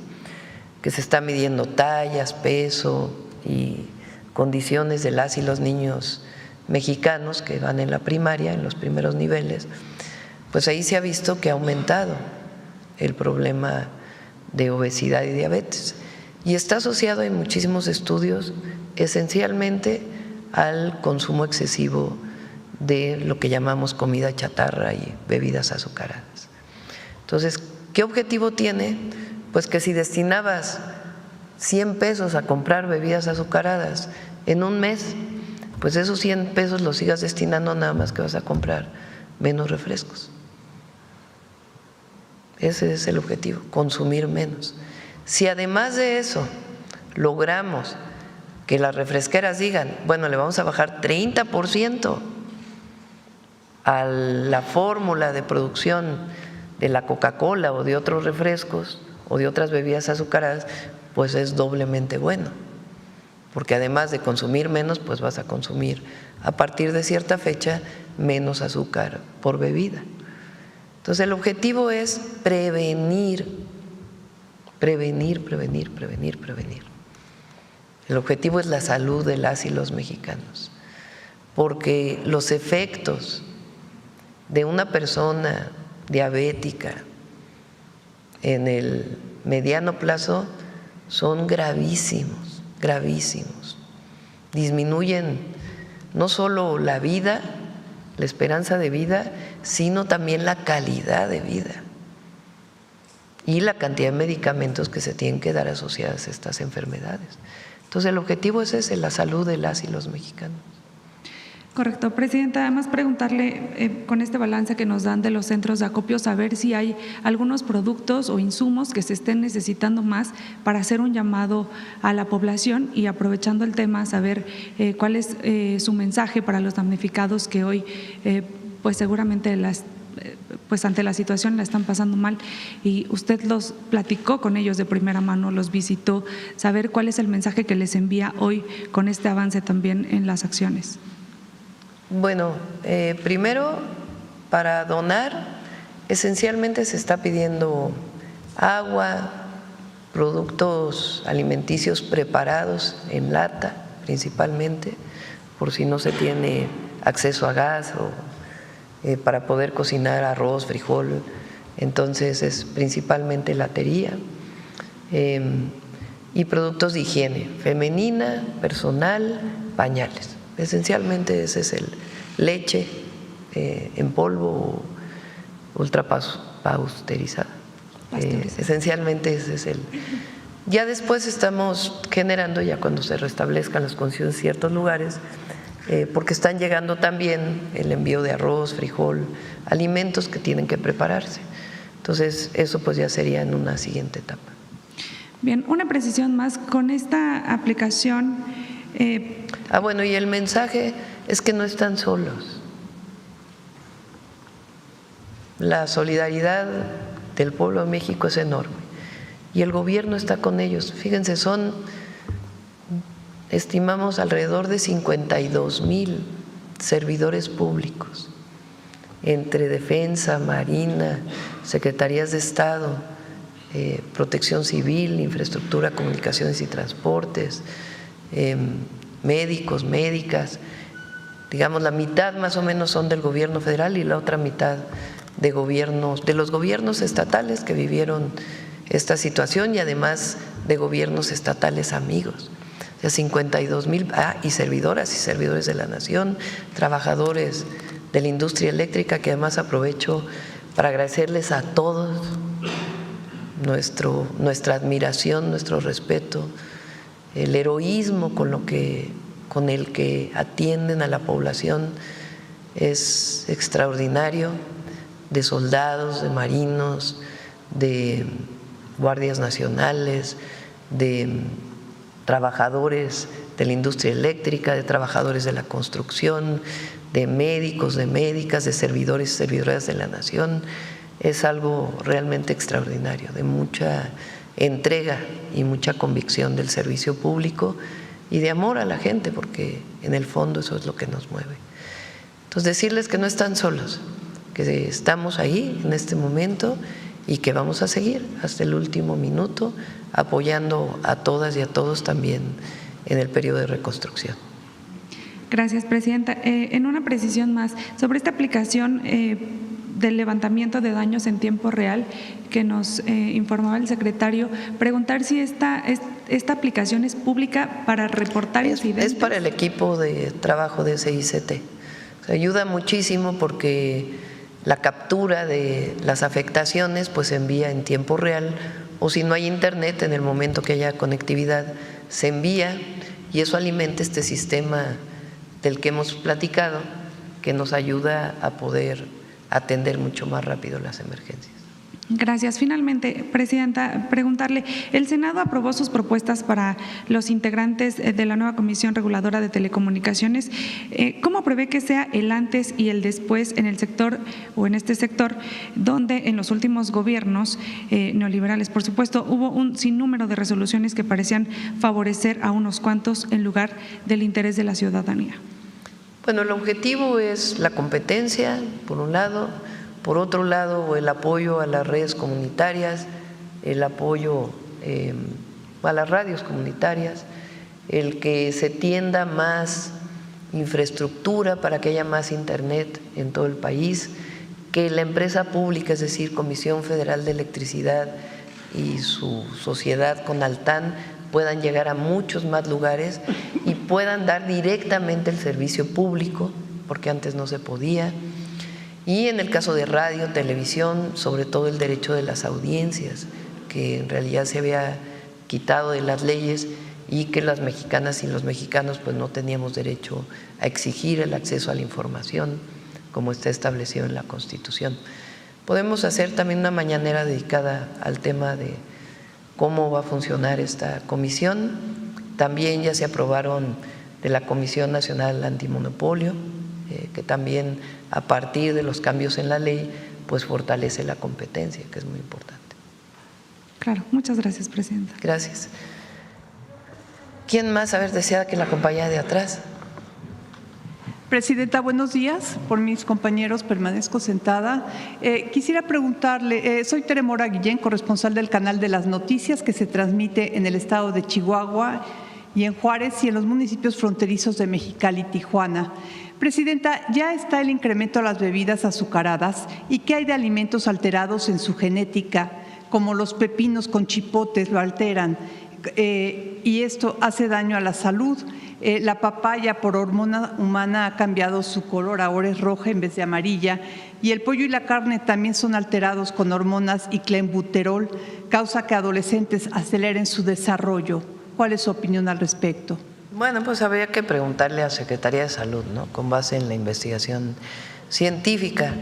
que se está midiendo tallas, peso y condiciones de las y los niños mexicanos que van en la primaria, en los primeros niveles, pues ahí se ha visto que ha aumentado el problema de obesidad y diabetes. Y está asociado en muchísimos estudios esencialmente al consumo excesivo de lo que llamamos comida chatarra y bebidas azucaradas. Entonces, ¿qué objetivo tiene? Pues que si destinabas 100 pesos a comprar bebidas azucaradas en un mes, pues esos 100 pesos los sigas destinando, nada más que vas a comprar menos refrescos. Ese es el objetivo, consumir menos. Si además de eso logramos que las refresqueras digan, bueno, le vamos a bajar 30% a la fórmula de producción de la Coca-Cola o de otros refrescos o de otras bebidas azucaradas, pues es doblemente bueno, porque además de consumir menos, pues vas a consumir a partir de cierta fecha menos azúcar por bebida. Entonces el objetivo es prevenir. El objetivo es la salud de las y los mexicanos, porque los efectos de una persona diabética en el mediano plazo son gravísimos, gravísimos. Disminuyen no solo la vida, la esperanza de vida, sino también la calidad de vida y la cantidad de medicamentos que se tienen que dar asociadas a estas enfermedades. Entonces el objetivo es ese, la salud de las y los mexicanos. Correcto, Presidenta. Además, preguntarle con este balance que nos dan de los centros de acopio, saber si hay algunos productos o insumos que se estén necesitando más para hacer un llamado a la población, y aprovechando el tema, saber cuál es su mensaje para los damnificados que hoy pues seguramente pues ante la situación la están pasando mal, y usted los platicó con ellos de primera mano, los visitó, saber cuál es el mensaje que les envía hoy con este avance también en las acciones. Bueno, primero, para donar, esencialmente se está pidiendo agua, productos alimenticios preparados en lata, principalmente, por si no se tiene acceso a gas o para poder cocinar arroz, frijol. Entonces es principalmente latería y productos de higiene femenina, personal, pañales. Esencialmente ese es el leche en polvo o ultrapasteurizada. Esencialmente ese es el. Ya después estamos generando, ya cuando se restablezcan las condiciones en ciertos lugares, porque están llegando también el envío de arroz, frijol, alimentos que tienen que prepararse. Entonces eso pues ya sería en una siguiente etapa. Bien, una precisión más con esta aplicación. Bueno, y el mensaje es que no están solos. La solidaridad del pueblo de México es enorme y el gobierno está con ellos. Fíjense, estimamos alrededor de 52,000 servidores públicos, entre Defensa, Marina, Secretarías de Estado, Protección Civil, Infraestructura, Comunicaciones y Transportes, médicos, médicas. Digamos, la mitad más o menos son del gobierno federal y la otra mitad de los gobiernos estatales que vivieron esta situación, y además de gobiernos estatales amigos. O sea, 52,000, y servidoras y servidores de la nación, trabajadores de la industria eléctrica, que además aprovecho para agradecerles a todos nuestra admiración, nuestro respeto, el heroísmo con el que atienden a la población es extraordinario, de soldados, de marinos, de guardias nacionales, de trabajadores de la industria eléctrica, de trabajadores de la construcción, de médicos, de médicas, de servidores y servidoras de la nación. Es algo realmente extraordinario, de mucha entrega y mucha convicción del servicio público y de amor a la gente, porque en el fondo eso es lo que nos mueve. Entonces, decirles que no están solos, que estamos ahí en este momento y que vamos a seguir hasta el último minuto apoyando a todas y a todos también en el periodo de reconstrucción. Gracias, Presidenta. En una precisión más, sobre esta aplicación del levantamiento de daños en tiempo real que nos informaba el secretario, preguntar si esta aplicación es pública para reportar incidentes. Es para el equipo de trabajo de CICT. O sea, ayuda muchísimo porque la captura de las afectaciones pues se envía en tiempo real, o si no hay internet, en el momento que haya conectividad se envía, y eso alimenta este sistema del que hemos platicado, que nos ayuda a poder atender mucho más rápido las emergencias. Gracias. Finalmente, Presidenta, preguntarle, el Senado aprobó sus propuestas para los integrantes de la nueva Comisión Reguladora de Telecomunicaciones. ¿Cómo prevé que sea el antes y el después en el sector o en este sector donde en los últimos gobiernos neoliberales, por supuesto, hubo un sinnúmero de resoluciones que parecían favorecer a unos cuantos en lugar del interés de la ciudadanía? Bueno, el objetivo es la competencia, por un lado. Por otro lado, el apoyo a las redes comunitarias, el apoyo a las radios comunitarias, el que se tienda más infraestructura para que haya más internet en todo el país, que la empresa pública, es decir, Comisión Federal de Electricidad y su sociedad con Altán, puedan llegar a muchos más lugares y puedan dar directamente el servicio público, porque antes no se podía. Y en el caso de radio, televisión, sobre todo el derecho de las audiencias, que en realidad se había quitado de las leyes y que las mexicanas y los mexicanos pues no teníamos derecho a exigir el acceso a la información como está establecido en la Constitución. Podemos hacer también una mañanera dedicada al tema de cómo va a funcionar esta comisión. También ya se aprobaron de la Comisión Nacional Antimonopolio, que también a partir de los cambios en la ley pues fortalece la competencia, que es muy importante. Claro, muchas gracias, Presidenta. Gracias. ¿Quién más? A ver, desea que la acompañe de atrás. Presidenta, buenos días. Por mis compañeros permanezco sentada. Quisiera preguntarle, soy Tere Mora Guillén, corresponsal del Canal de las Noticias, que se transmite en el estado de Chihuahua y en Juárez y en los municipios fronterizos de Mexicali y Tijuana. Presidenta, ya está el incremento a las bebidas azucaradas, ¿y qué hay de alimentos alterados en su genética, como los pepinos con chipotes lo alteran? Y esto hace daño a la salud. La papaya por hormona humana ha cambiado su color, ahora es roja en vez de amarilla, y el pollo y la carne también son alterados con hormonas y clenbuterol, causa que adolescentes aceleren su desarrollo. ¿Cuál es su opinión al respecto? Bueno, pues habría que preguntarle a Secretaría de Salud, ¿no?, con base en la investigación científica.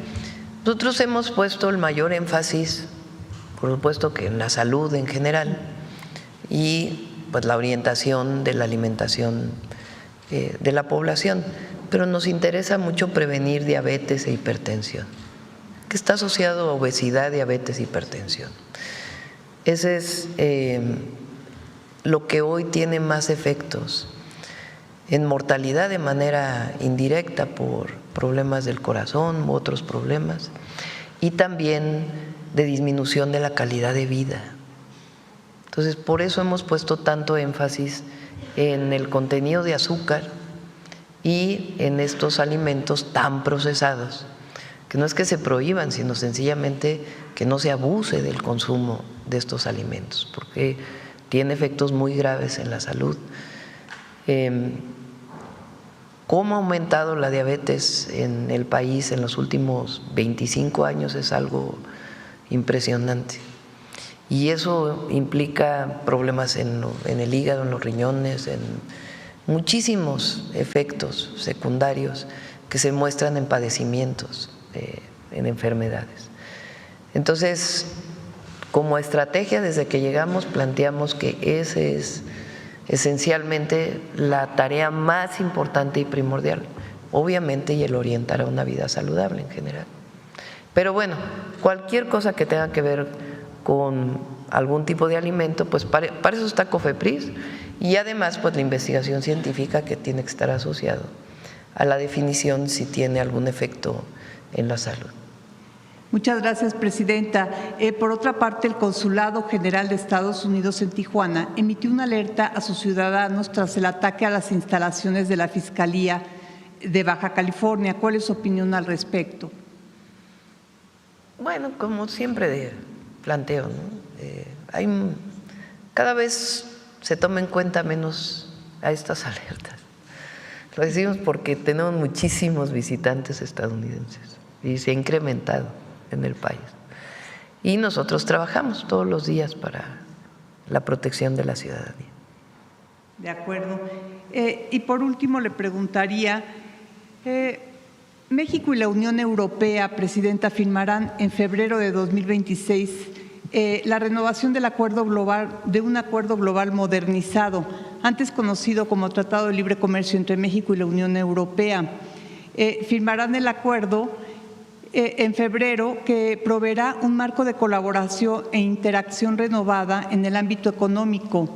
Nosotros hemos puesto el mayor énfasis, por supuesto que en la salud en general, y pues la orientación de la alimentación de la población, pero nos interesa mucho prevenir diabetes e hipertensión, que está asociado a obesidad, diabetes e hipertensión. Ese es lo que hoy tiene más efectos en mortalidad de manera indirecta por problemas del corazón u otros problemas, y también de disminución de la calidad de vida. Entonces, por eso hemos puesto tanto énfasis en el contenido de azúcar y en estos alimentos tan procesados, que no es que se prohíban, sino sencillamente que no se abuse del consumo de estos alimentos, porque tiene efectos muy graves en la salud. ¿Cómo ha aumentado la diabetes en el país en los últimos 25 años? Es algo impresionante. Y eso implica problemas en el hígado, en los riñones, en muchísimos efectos secundarios que se muestran en padecimientos, en enfermedades. Entonces, como estrategia, desde que llegamos planteamos que ese es esencialmente la tarea más importante y primordial, obviamente, y el orientar a una vida saludable en general. Pero bueno, cualquier cosa que tenga que ver con algún tipo de alimento, pues para eso está COFEPRIS, y además pues la investigación científica que tiene que estar asociado a la definición si tiene algún efecto en la salud. Muchas gracias, Presidenta. Por otra parte, el Consulado General de Estados Unidos en Tijuana emitió una alerta a sus ciudadanos tras el ataque a las instalaciones de la Fiscalía de Baja California. ¿Cuál es su opinión al respecto? Bueno, como siempre planteo, ¿no? Cada vez se toma en cuenta menos a estas alertas. Lo decimos porque tenemos muchísimos visitantes estadounidenses y se ha incrementado en el país. Y nosotros trabajamos todos los días para la protección de la ciudadanía. De acuerdo. Y por último le preguntaría, México y la Unión Europea, Presidenta, firmarán en febrero de 2026 la renovación del un acuerdo global modernizado, antes conocido como Tratado de Libre Comercio entre México y la Unión Europea. Firmarán el acuerdo en febrero, que proveerá un marco de colaboración e interacción renovada en el ámbito económico.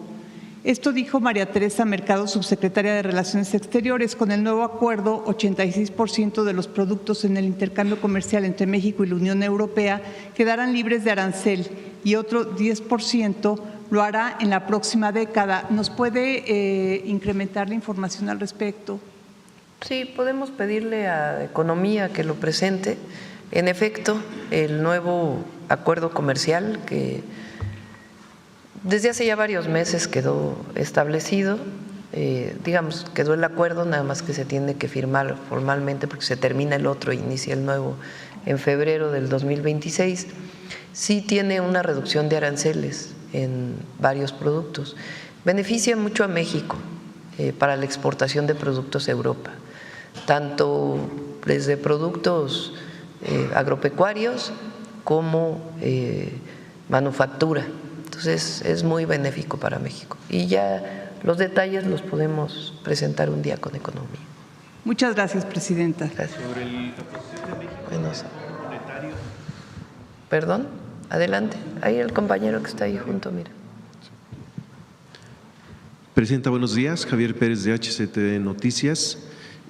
Esto dijo María Teresa Mercado, subsecretaria de Relaciones Exteriores. Con el nuevo acuerdo, 86% de los productos en el intercambio comercial entre México y la Unión Europea quedarán libres de arancel y otro 10% lo hará en la próxima década. ¿Nos puede incrementar la información al respecto? Sí, podemos pedirle a Economía que lo presente. En efecto, el nuevo acuerdo comercial que desde hace ya varios meses quedó establecido, quedó el acuerdo, nada más que se tiene que firmar formalmente porque se termina el otro e inicia el nuevo en febrero del 2026. Sí tiene una reducción de aranceles en varios productos. Beneficia mucho a México para la exportación de productos a Europa, tanto desde productos agropecuarios como manufactura. Entonces es muy benéfico para México y ya los detalles los podemos presentar un día con Economía. Muchas gracias, Presidenta. Gracias. Perdón, adelante. Ahí el compañero que está ahí junto, mira. Presidenta, buenos días. Javier Pérez de HCTD Noticias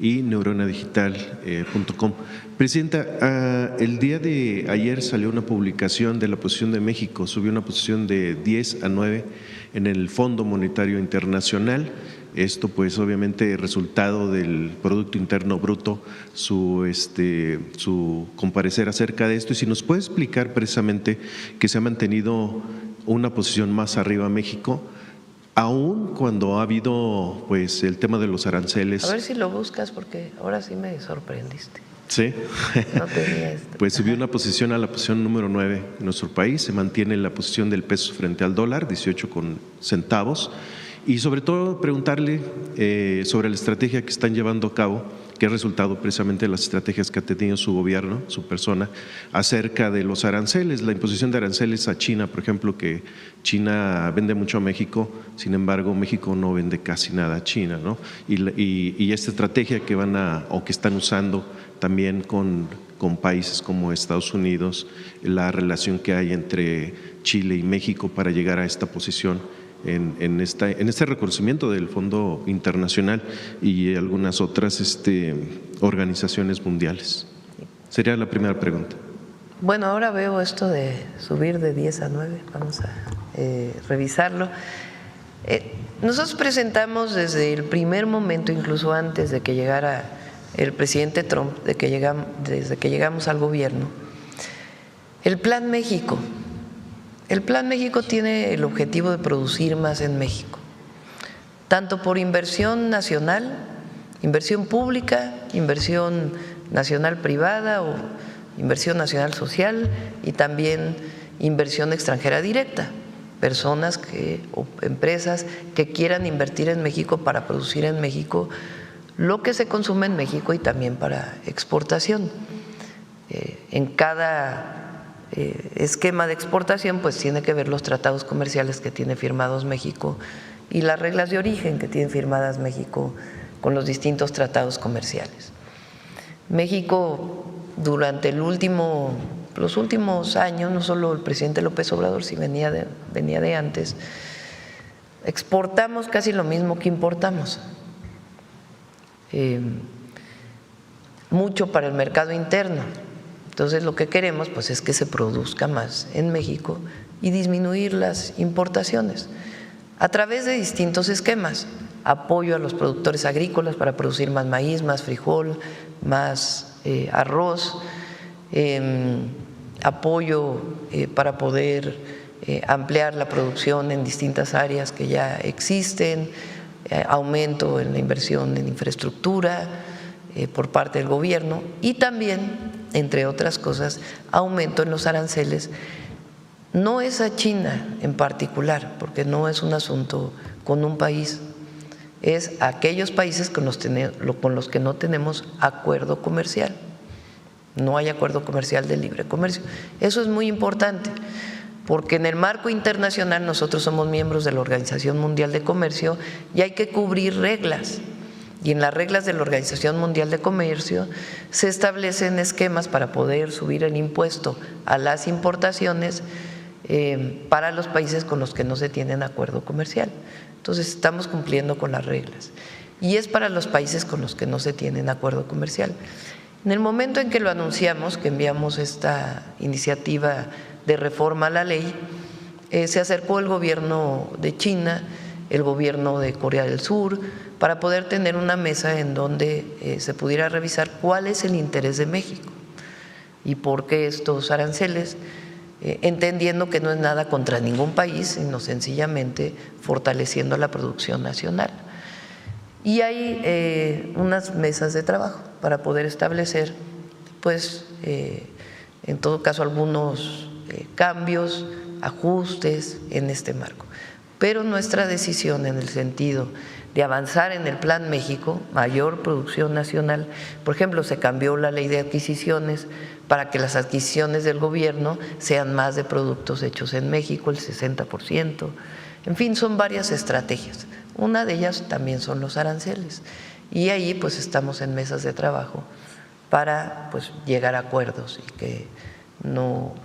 y neuronadigital.com. Presidenta, el día de ayer salió una publicación de la posición de México, subió una posición de 10 a 9 en el Fondo Monetario Internacional. Esto pues obviamente resultado del Producto Interno Bruto, su comparecer acerca de esto. Y si nos puede explicar precisamente que se ha mantenido una posición más arriba México, aún cuando ha habido pues el tema de los aranceles. A ver si lo buscas porque ahora sí me sorprendiste. Sí. No tenía esto. Pues subió una posición a la posición número 9 en nuestro país, se mantiene la posición del peso frente al dólar, 18 centavos. Y sobre todo preguntarle sobre la estrategia que están llevando a cabo, que es resultado precisamente de las estrategias que ha tenido su gobierno, su persona, acerca de los aranceles, la imposición de aranceles a China, por ejemplo, que China vende mucho a México, sin embargo México no vende casi nada a China, ¿no? Y esta estrategia que que están usando también con países como Estados Unidos, la relación que hay entre Chile y México para llegar a esta posición en este reconocimiento del Fondo Internacional y algunas otras organizaciones mundiales. Sería la primera pregunta. Bueno, ahora veo esto de subir de 10 a 9, vamos a revisarlo. Nosotros presentamos desde el primer momento, incluso antes de que llegara el presidente Trump, desde que llegamos al gobierno, el Plan México. El Plan México tiene el objetivo de producir más en México, tanto por inversión nacional, inversión pública, inversión nacional privada o inversión nacional social y también inversión extranjera directa, personas o empresas que quieran invertir en México para producir en México lo que se consume en México y también para exportación. En cada esquema de exportación pues tiene que ver los tratados comerciales que tiene firmados México y las reglas de origen que tiene firmadas México con los distintos tratados comerciales. México durante los últimos años, no solo el presidente López Obrador, si venía de antes, exportamos casi lo mismo que importamos. Mucho para el mercado interno. Entonces lo que queremos pues es que se produzca más en México y disminuir las importaciones a través de distintos esquemas: apoyo a los productores agrícolas para producir más maíz, más frijol, más arroz, apoyo para poder ampliar la producción en distintas áreas que ya existen, aumento en la inversión en infraestructura por parte del gobierno y también, entre otras cosas, aumento en los aranceles. No es a China en particular, porque no es un asunto con un país, es a aquellos países con los que no tenemos acuerdo comercial. No hay acuerdo comercial de libre comercio. Eso es muy importante, porque en el marco internacional nosotros somos miembros de la Organización Mundial de Comercio y hay que cubrir reglas. Y en las reglas de la Organización Mundial de Comercio se establecen esquemas para poder subir el impuesto a las importaciones para los países con los que no se tienen acuerdo comercial. Entonces estamos cumpliendo con las reglas y es para los países con los que no se tienen acuerdo comercial. En el momento en que lo anunciamos, que enviamos esta iniciativa de reforma a la ley, se acercó el gobierno de China, el gobierno de Corea del Sur, para poder tener una mesa en donde se pudiera revisar cuál es el interés de México y por qué estos aranceles, entendiendo que no es nada contra ningún país, sino sencillamente fortaleciendo la producción nacional. Y hay unas mesas de trabajo para poder establecer, pues, en todo caso, algunos cambios, ajustes en este marco. Pero nuestra decisión en el sentido de avanzar en el Plan México, mayor producción nacional, por ejemplo, se cambió la ley de adquisiciones para que las adquisiciones del gobierno sean más de productos hechos en México, el 60%. En fin, son varias estrategias. Una de ellas también son los aranceles. Y ahí pues estamos en mesas de trabajo para pues llegar a acuerdos y que no,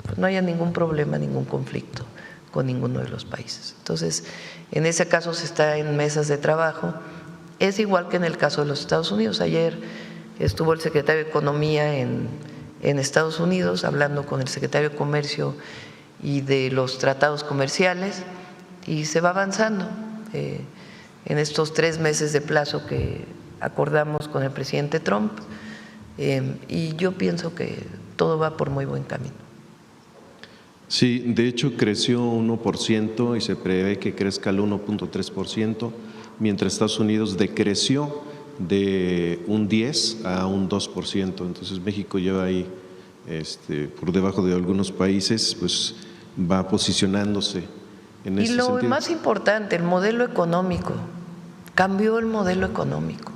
pues no haya ningún problema, ningún conflicto con ninguno de los países. Entonces, en ese caso se está en mesas de trabajo. Es igual que en el caso de los Estados Unidos. Ayer estuvo el secretario de Economía en Estados Unidos hablando con el secretario de Comercio y de los tratados comerciales y se va avanzando en estos 3 meses de plazo que acordamos con el presidente Trump y yo pienso que todo va por muy buen camino. Sí, de hecho creció 1% y se prevé que crezca el 1.3%, mientras Estados Unidos decreció de un 10 a un 2%. Entonces México lleva ahí por debajo de algunos países, pues va posicionándose en ese sentido. Y lo más importante, el modelo económico, cambió el modelo económico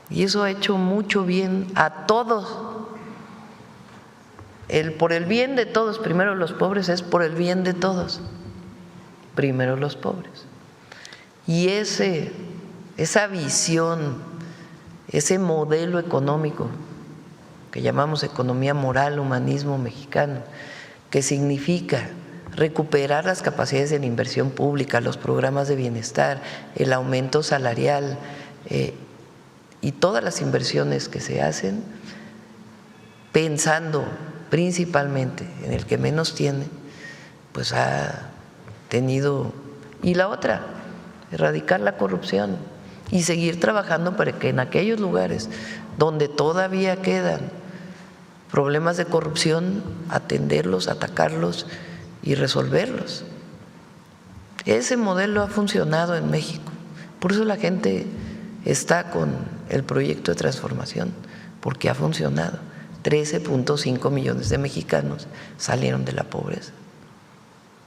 y eso ha hecho mucho bien a todos. Por el bien de todos, primero los pobres, es por el bien de todos, primero los pobres. Y esa visión, ese modelo económico que llamamos economía moral, humanismo mexicano, que significa recuperar las capacidades de la inversión pública, los programas de bienestar, el aumento salarial y todas las inversiones que se hacen, pensando principalmente en el que menos tiene, pues ha tenido. Y la otra, erradicar la corrupción y seguir trabajando para que en aquellos lugares donde todavía quedan problemas de corrupción, atenderlos, atacarlos y resolverlos. Ese modelo ha funcionado en México, por eso la gente está con el proyecto de transformación, porque ha funcionado. 13.5 millones de mexicanos salieron de la pobreza.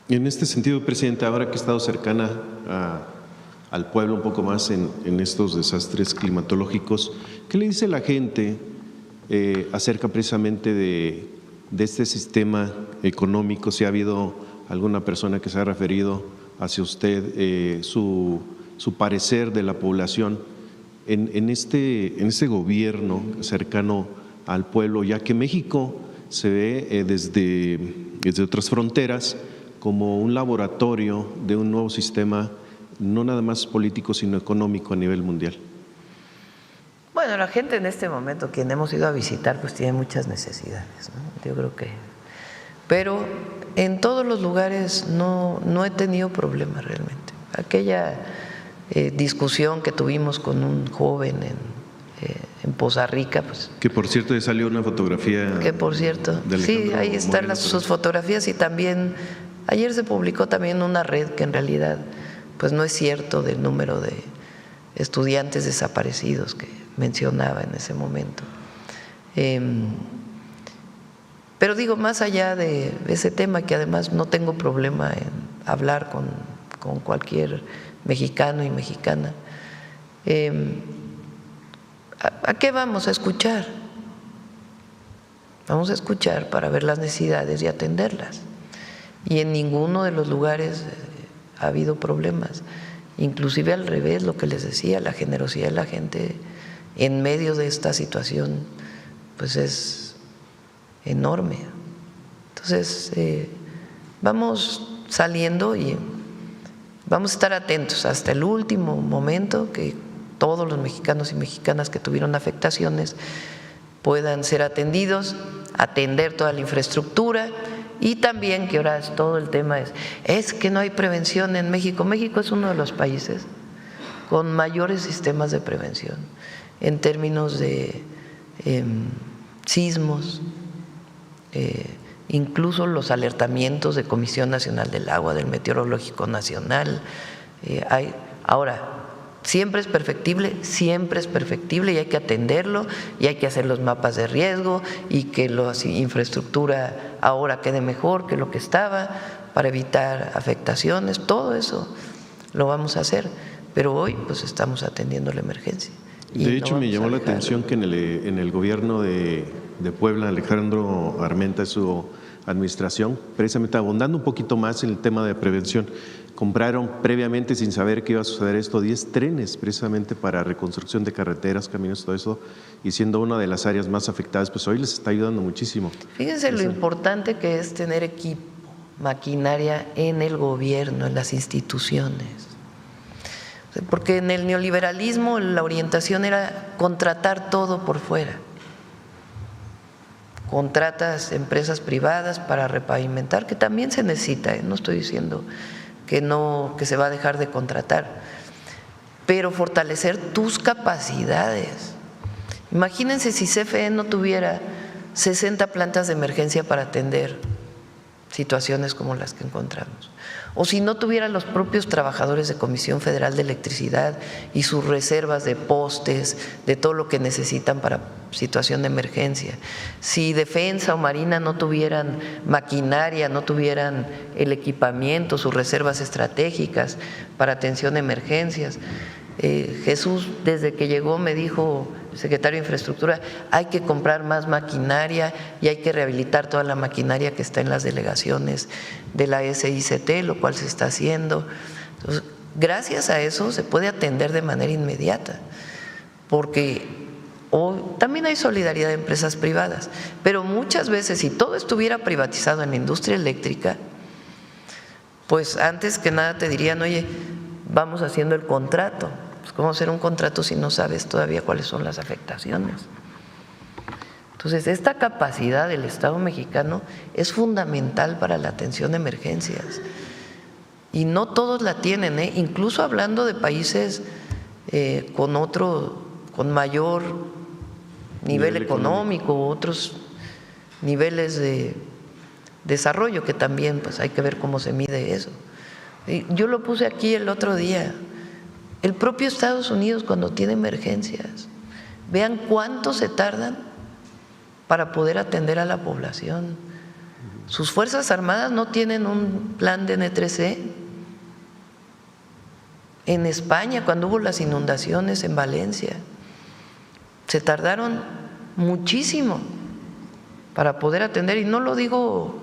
En este sentido, Presidenta, ahora que he estado cercana al pueblo un poco más en estos desastres climatológicos, ¿qué le dice la gente acerca precisamente de este sistema económico? Si ha habido alguna persona que se ha referido hacia usted, su parecer de la población en este gobierno cercano al pueblo, ya que México se ve desde otras fronteras como un laboratorio de un nuevo sistema, no nada más político, sino económico a nivel mundial. Bueno, la gente en este momento, quien hemos ido a visitar, pues tiene muchas necesidades, ¿no? Yo creo que… Pero en todos los lugares no he tenido problemas realmente. Aquella discusión que tuvimos con un joven en Poza Rica, pues… Que por cierto ya salió una fotografía… Que por cierto, sí, ahí están sus fotografías, y también ayer se publicó también una red que en realidad pues no es cierto del número de estudiantes desaparecidos que mencionaba en ese momento. Pero digo, más allá de ese tema, que además no tengo problema en hablar con cualquier mexicano y mexicana, ¿a qué vamos a escuchar? Vamos a escuchar para ver las necesidades y atenderlas. Y en ninguno de los lugares ha habido problemas. Inclusive al revés, lo que les decía, la generosidad de la gente en medio de esta situación pues es enorme. Entonces vamos saliendo y vamos a estar atentos hasta el último momento, que todos los mexicanos y mexicanas que tuvieron afectaciones puedan ser atendidos, atender toda la infraestructura. Y también que ahora todo el tema es que no hay prevención en México. México es uno de los países con mayores sistemas de prevención en términos de sismos, incluso los alertamientos de Comisión Nacional del Agua, del Meteorológico Nacional. Ahora, siempre es perfectible y hay que atenderlo, y hay que hacer los mapas de riesgo, y que la infraestructura ahora quede mejor que lo que estaba para evitar afectaciones. Todo eso lo vamos a hacer, pero hoy pues estamos atendiendo la emergencia. De hecho, me llamó la atención que en el gobierno de Puebla, Alejandro Armenta, su administración, precisamente abundando un poquito más en el tema de prevención, compraron previamente, sin saber que iba a suceder esto, 10 trenes precisamente para reconstrucción de carreteras, caminos, todo eso, y siendo una de las áreas más afectadas, pues hoy les está ayudando muchísimo. Fíjense lo importante que es tener equipo, maquinaria en el gobierno, en las instituciones. Porque en el neoliberalismo la orientación era contratar todo por fuera. Contratas empresas privadas para repavimentar, que también se necesita, no estoy diciendo que se va a dejar de contratar, pero fortalecer tus capacidades. Imagínense si CFE no tuviera 60 plantas de emergencia para atender situaciones como las que encontramos, o si no tuviera los propios trabajadores de Comisión Federal de Electricidad y sus reservas de postes, de todo lo que necesitan para situación de emergencia, si Defensa o Marina no tuvieran maquinaria, no tuvieran el equipamiento, sus reservas estratégicas para atención de emergencias. Jesús, desde que llegó, me dijo, el secretario de Infraestructura, hay que comprar más maquinaria y hay que rehabilitar toda la maquinaria que está en las delegaciones de la SICT, lo cual se está haciendo. Entonces, gracias a eso se puede atender de manera inmediata, porque también hay solidaridad de empresas privadas, pero muchas veces, si todo estuviera privatizado en la industria eléctrica, pues antes que nada te dirían, oye, vamos haciendo el contrato. Pues ¿cómo hacer un contrato si no sabes todavía cuáles son las afectaciones? Entonces, esta capacidad del Estado mexicano es fundamental para la atención de emergencias, y no todos la tienen, incluso hablando de países con mayor nivel económico, otros niveles de desarrollo, que también pues hay que ver cómo se mide eso. Yo lo puse aquí el otro día, el propio Estados Unidos cuando tiene emergencias, vean cuánto se tardan para poder atender a la población. Sus Fuerzas Armadas no tienen un plan de N3C. En España, cuando hubo las inundaciones en Valencia, se tardaron muchísimo para poder atender, y no lo digo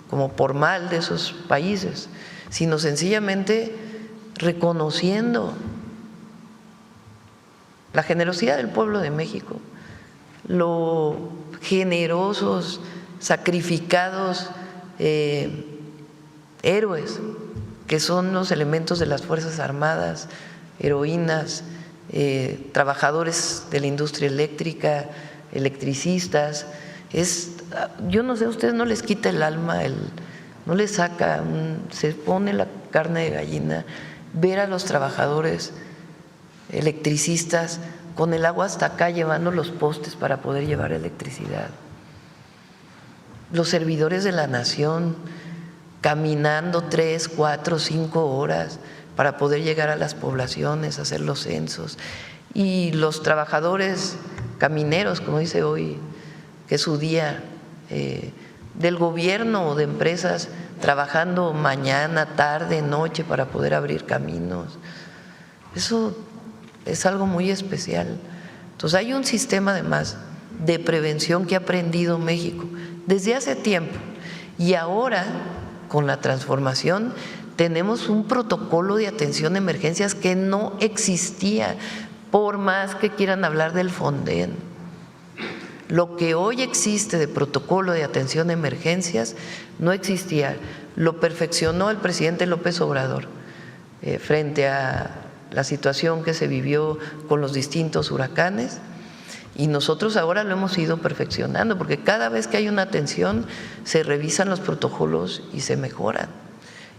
como por mal de esos países, sino sencillamente reconociendo la generosidad del pueblo de México, lo generosos, sacrificados héroes que son los elementos de las Fuerzas Armadas, heroínas trabajadores de la industria eléctrica, electricistas. Yo no sé, a ustedes no les quita el alma, no les saca, se pone la carne de gallina ver a los trabajadores electricistas con el agua hasta acá llevando los postes para poder llevar electricidad. Los servidores de la nación caminando 3, 4, 5 horas para poder llegar a las poblaciones, hacer los censos. Y los trabajadores camineros, como dice hoy, que es su día, del gobierno o de empresas, trabajando mañana, tarde, noche para poder abrir caminos. Eso es algo muy especial. Entonces hay un sistema además de prevención que ha aprendido México desde hace tiempo, y ahora con la transformación tenemos un protocolo de atención a emergencias que no existía, por más que quieran hablar del Fonden. Lo que hoy existe de protocolo de atención a emergencias no existía. Lo perfeccionó el presidente López Obrador frente a la situación que se vivió con los distintos huracanes, y nosotros ahora lo hemos ido perfeccionando, porque cada vez que hay una atención se revisan los protocolos y se mejoran.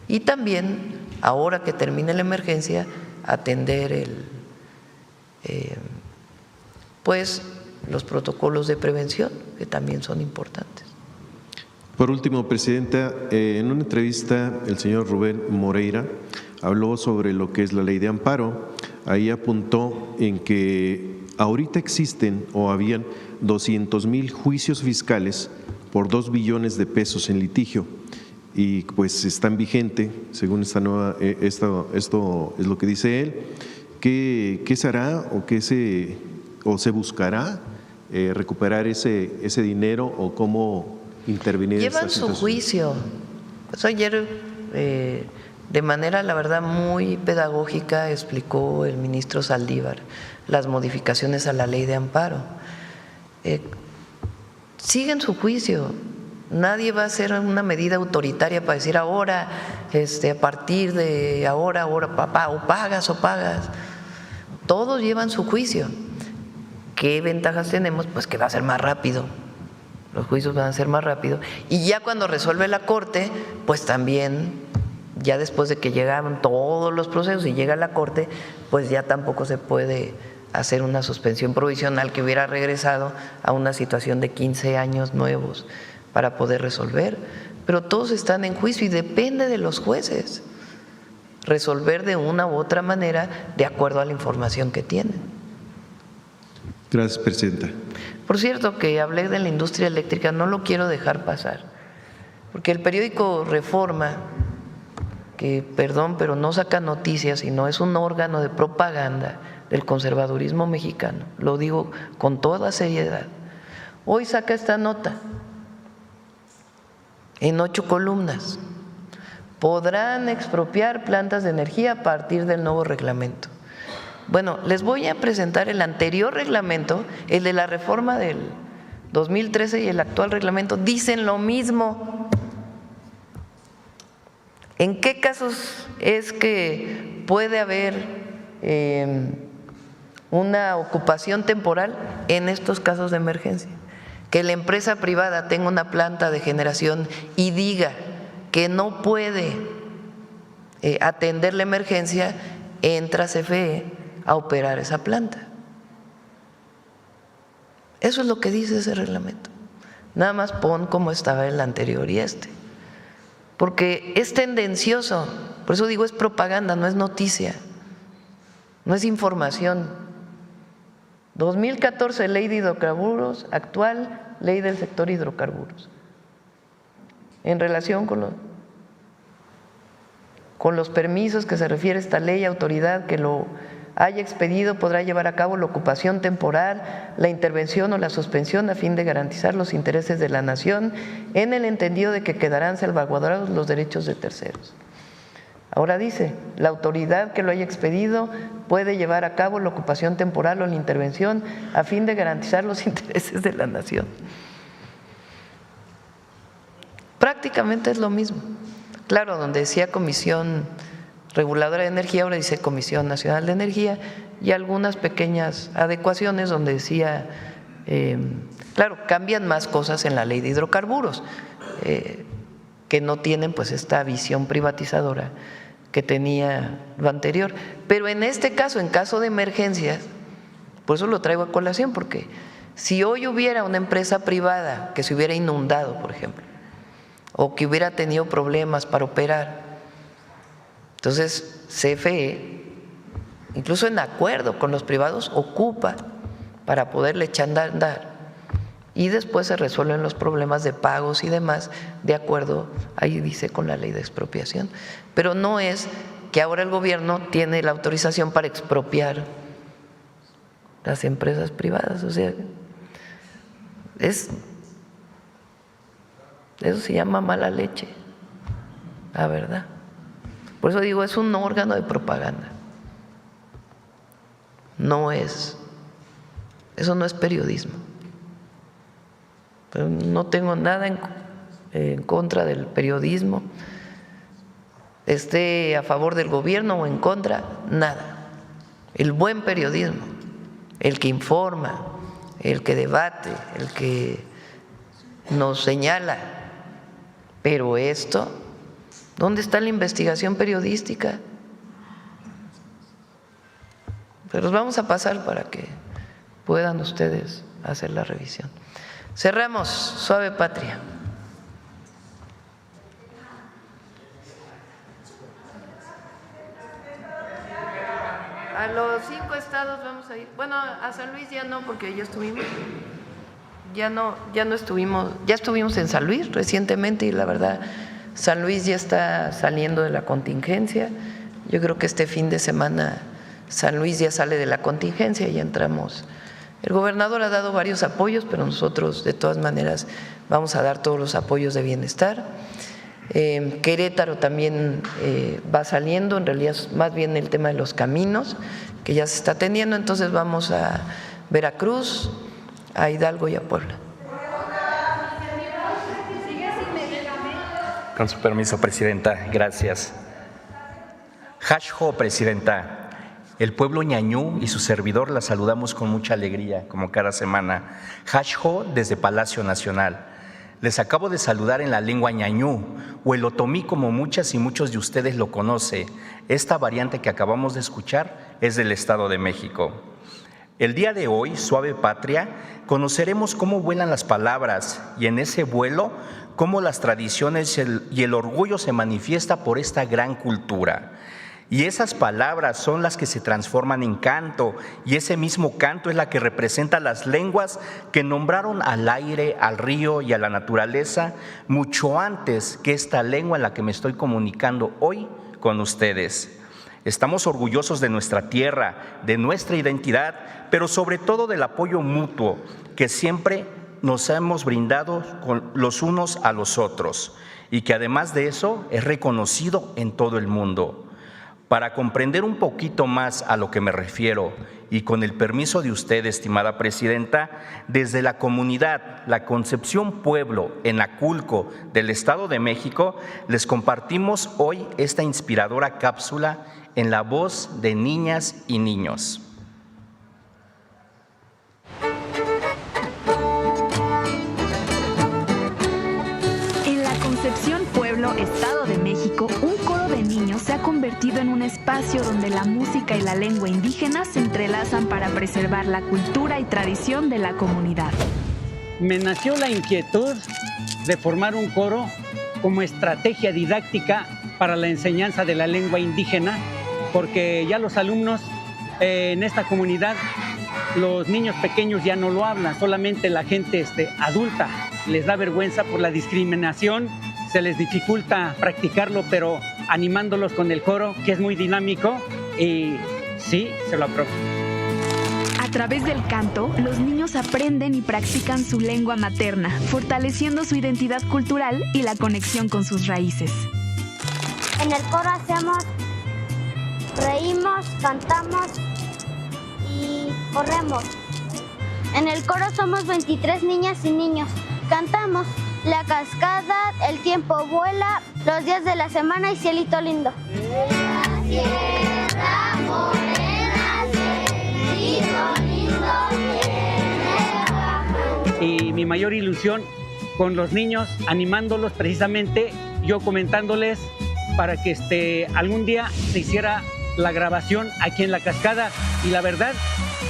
Y también, ahora que termine la emergencia, atender los protocolos de prevención, que también son importantes. Por último, Presidenta, en una entrevista el señor Rubén Moreira habló sobre lo que es la ley de amparo. Ahí apuntó en que ahorita existen o habían 200,000 juicios fiscales por 2 billones de pesos en litigio, y pues están vigentes, según esta nueva, esto es lo que dice él. ¿Qué se hará o se buscará recuperar ese dinero, o cómo intervenir? Llevan su juicio. Pues ayer, de manera, la verdad, muy pedagógica, explicó el ministro Saldívar las modificaciones a la ley de amparo. Siguen su juicio. Nadie va a hacer una medida autoritaria para decir ahora, a partir de ahora, papá, o pagas. Todos llevan su juicio. ¿Qué ventajas tenemos? Pues que va a ser más rápido. Los juicios van a ser más rápido. Y ya cuando resuelve la Corte, pues también, ya después de que llegaron todos los procesos y llega a la Corte, pues ya tampoco se puede hacer una suspensión provisional que hubiera regresado a una situación de 15 años nuevos para poder resolver. Pero todos están en juicio y depende de los jueces resolver de una u otra manera de acuerdo a la información que tienen. Gracias, Presidenta. Por cierto, que hablé de la industria eléctrica, no lo quiero dejar pasar, porque el periódico Reforma, que perdón, pero no saca noticias, sino es un órgano de propaganda del conservadurismo mexicano, lo digo con toda seriedad, hoy saca esta nota en 8 columnas. Podrán expropiar plantas de energía a partir del nuevo reglamento. Bueno, les voy a presentar el anterior reglamento, el de la reforma del 2013 y el actual reglamento, dicen lo mismo. ¿En qué casos es que puede haber una ocupación temporal? En estos casos de emergencia. Que la empresa privada tenga una planta de generación y diga que no puede atender la emergencia, entra CFE a operar esa planta. Eso es lo que dice ese reglamento. Nada más pon como estaba el anterior y porque es tendencioso. Por eso digo, es propaganda, no es noticia, no es información. 2014, ley de hidrocarburos, actual ley del sector hidrocarburos. En relación con los permisos que se refiere esta ley, autoridad que lo haya expedido podrá llevar a cabo la ocupación temporal, la intervención o la suspensión a fin de garantizar los intereses de la nación en el entendido de que quedarán salvaguardados los derechos de terceros. Ahora dice, la autoridad que lo haya expedido puede llevar a cabo la ocupación temporal o la intervención a fin de garantizar los intereses de la nación. Prácticamente es lo mismo. Claro, donde decía comisión Reguladora de Energía, ahora dice Comisión Nacional de Energía, y algunas pequeñas adecuaciones donde decía, claro, cambian más cosas en la ley de hidrocarburos, que no tienen pues esta visión privatizadora que tenía lo anterior. Pero en este caso, en caso de emergencias, por eso lo traigo a colación, porque si hoy hubiera una empresa privada que se hubiera inundado, por ejemplo, o que hubiera tenido problemas para operar, entonces CFE, incluso en acuerdo con los privados, ocupa para poderle echar a andar y después se resuelven los problemas de pagos y demás de acuerdo, ahí dice, con la ley de expropiación. Pero no es que ahora el gobierno tiene la autorización para expropiar las empresas privadas, o sea, eso se llama mala leche, la verdad. Por eso digo, es un órgano de propaganda. No es, eso no es periodismo. Pero no tengo nada en contra del periodismo, esté a favor del gobierno o en contra, nada. El buen periodismo, el que informa, el que debate, el que nos señala. Pero esto, ¿dónde está la investigación periodística? Pero los vamos a pasar para que puedan ustedes hacer la revisión. Cerramos, Suave Patria. A los 5 estados vamos a ir. Bueno, a San Luis ya no, porque ya estuvimos. Ya estuvimos en San Luis recientemente y la verdad San Luis ya está saliendo de la contingencia. Yo creo que este fin de semana San Luis ya sale de la contingencia y entramos. El gobernador ha dado varios apoyos, pero nosotros de todas maneras vamos a dar todos los apoyos de bienestar. Querétaro también va saliendo, en realidad es más bien el tema de los caminos que ya se está atendiendo, entonces vamos a Veracruz, a Hidalgo y a Puebla. Con su permiso, Presidenta, gracias. Hashho, Presidenta. El pueblo ñañú y su servidor la saludamos con mucha alegría, como cada semana. Hashho desde Palacio Nacional. Les acabo de saludar en la lengua ñañú, o el otomí como muchas y muchos de ustedes lo conocen. Esta variante que acabamos de escuchar es del Estado de México. El día de hoy, Suave Patria, conoceremos cómo vuelan las palabras y en ese vuelo, cómo las tradiciones y el orgullo se manifiesta por esta gran cultura. Y esas palabras son las que se transforman en canto, y ese mismo canto es la que representa las lenguas que nombraron al aire, al río y a la naturaleza mucho antes que esta lengua en la que me estoy comunicando hoy con ustedes. Estamos orgullosos de nuestra tierra, de nuestra identidad, pero sobre todo del apoyo mutuo que siempre nos hemos brindado con los unos a los otros y que además de eso es reconocido en todo el mundo. Para comprender un poquito más a lo que me refiero y con el permiso de usted, estimada Presidenta, desde la comunidad La Concepción Pueblo en Aculco del Estado de México, les compartimos hoy esta inspiradora cápsula en la voz de niñas y niños. En La Concepción Pueblo, Estado de México, un coro de niños se ha convertido en un espacio donde la música y la lengua indígena se entrelazan para preservar la cultura y tradición de la comunidad. Me nació la inquietud de formar un coro como estrategia didáctica para la enseñanza de la lengua indígena, porque ya los alumnos en esta comunidad, los niños pequeños ya no lo hablan, solamente la gente adulta les da vergüenza por la discriminación, se les dificulta practicarlo, pero animándolos con el coro, que es muy dinámico, y sí, se lo apruebo. A través del canto, los niños aprenden y practican su lengua materna, fortaleciendo su identidad cultural y la conexión con sus raíces. En el coro hacemos, reímos, cantamos y corremos. En el coro somos 23 niñas y niños. Cantamos La Cascada, El Tiempo Vuela, Los Días de la Semana y Cielito Lindo. Sierra Morena, Cerrito lindo tiene baja. Y mi mayor ilusión con los niños, animándolos precisamente, yo comentándoles para que algún día se hiciera la grabación aquí en La Cascada. Y la verdad,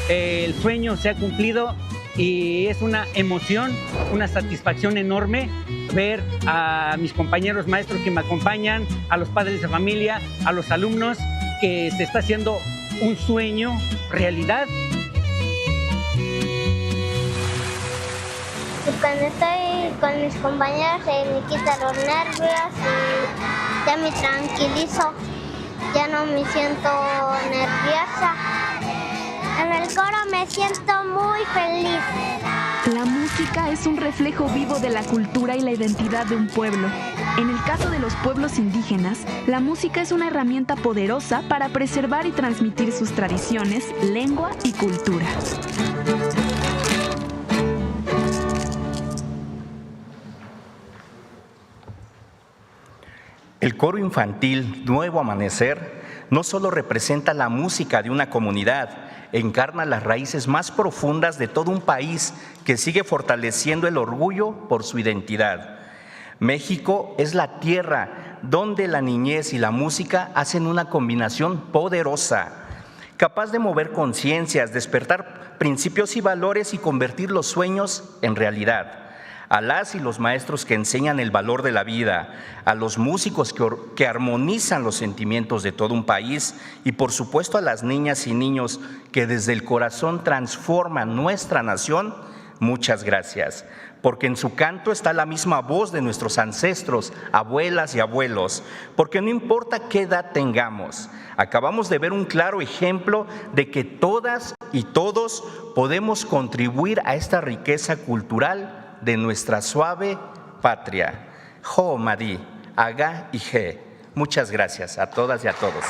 el sueño se ha cumplido y es una emoción, una satisfacción enorme ver a mis compañeros maestros que me acompañan, a los padres de familia, a los alumnos, que se está haciendo un sueño realidad. Y cuando estoy con mis compañeros me quita los nervios y ya me tranquilizo, ya no me siento nerviosa. En el coro me siento muy feliz. La música es un reflejo vivo de la cultura y la identidad de un pueblo. En el caso de los pueblos indígenas, la música es una herramienta poderosa para preservar y transmitir sus tradiciones, lengua y cultura. El coro infantil Nuevo Amanecer no solo representa la música de una comunidad, encarna las raíces más profundas de todo un país que sigue fortaleciendo el orgullo por su identidad. México es la tierra donde la niñez y la música hacen una combinación poderosa, capaz de mover conciencias, despertar principios y valores y convertir los sueños en realidad. A las y los maestros que enseñan el valor de la vida, a los músicos que armonizan los sentimientos de todo un país y por supuesto a las niñas y niños que desde el corazón transforman nuestra nación, muchas gracias, porque en su canto está la misma voz de nuestros ancestros, abuelas y abuelos, porque no importa qué edad tengamos, acabamos de ver un claro ejemplo de que todas y todos podemos contribuir a esta riqueza cultural de nuestra suave patria. Jo Madi, Aga y Je. Muchas gracias a todas y a todos.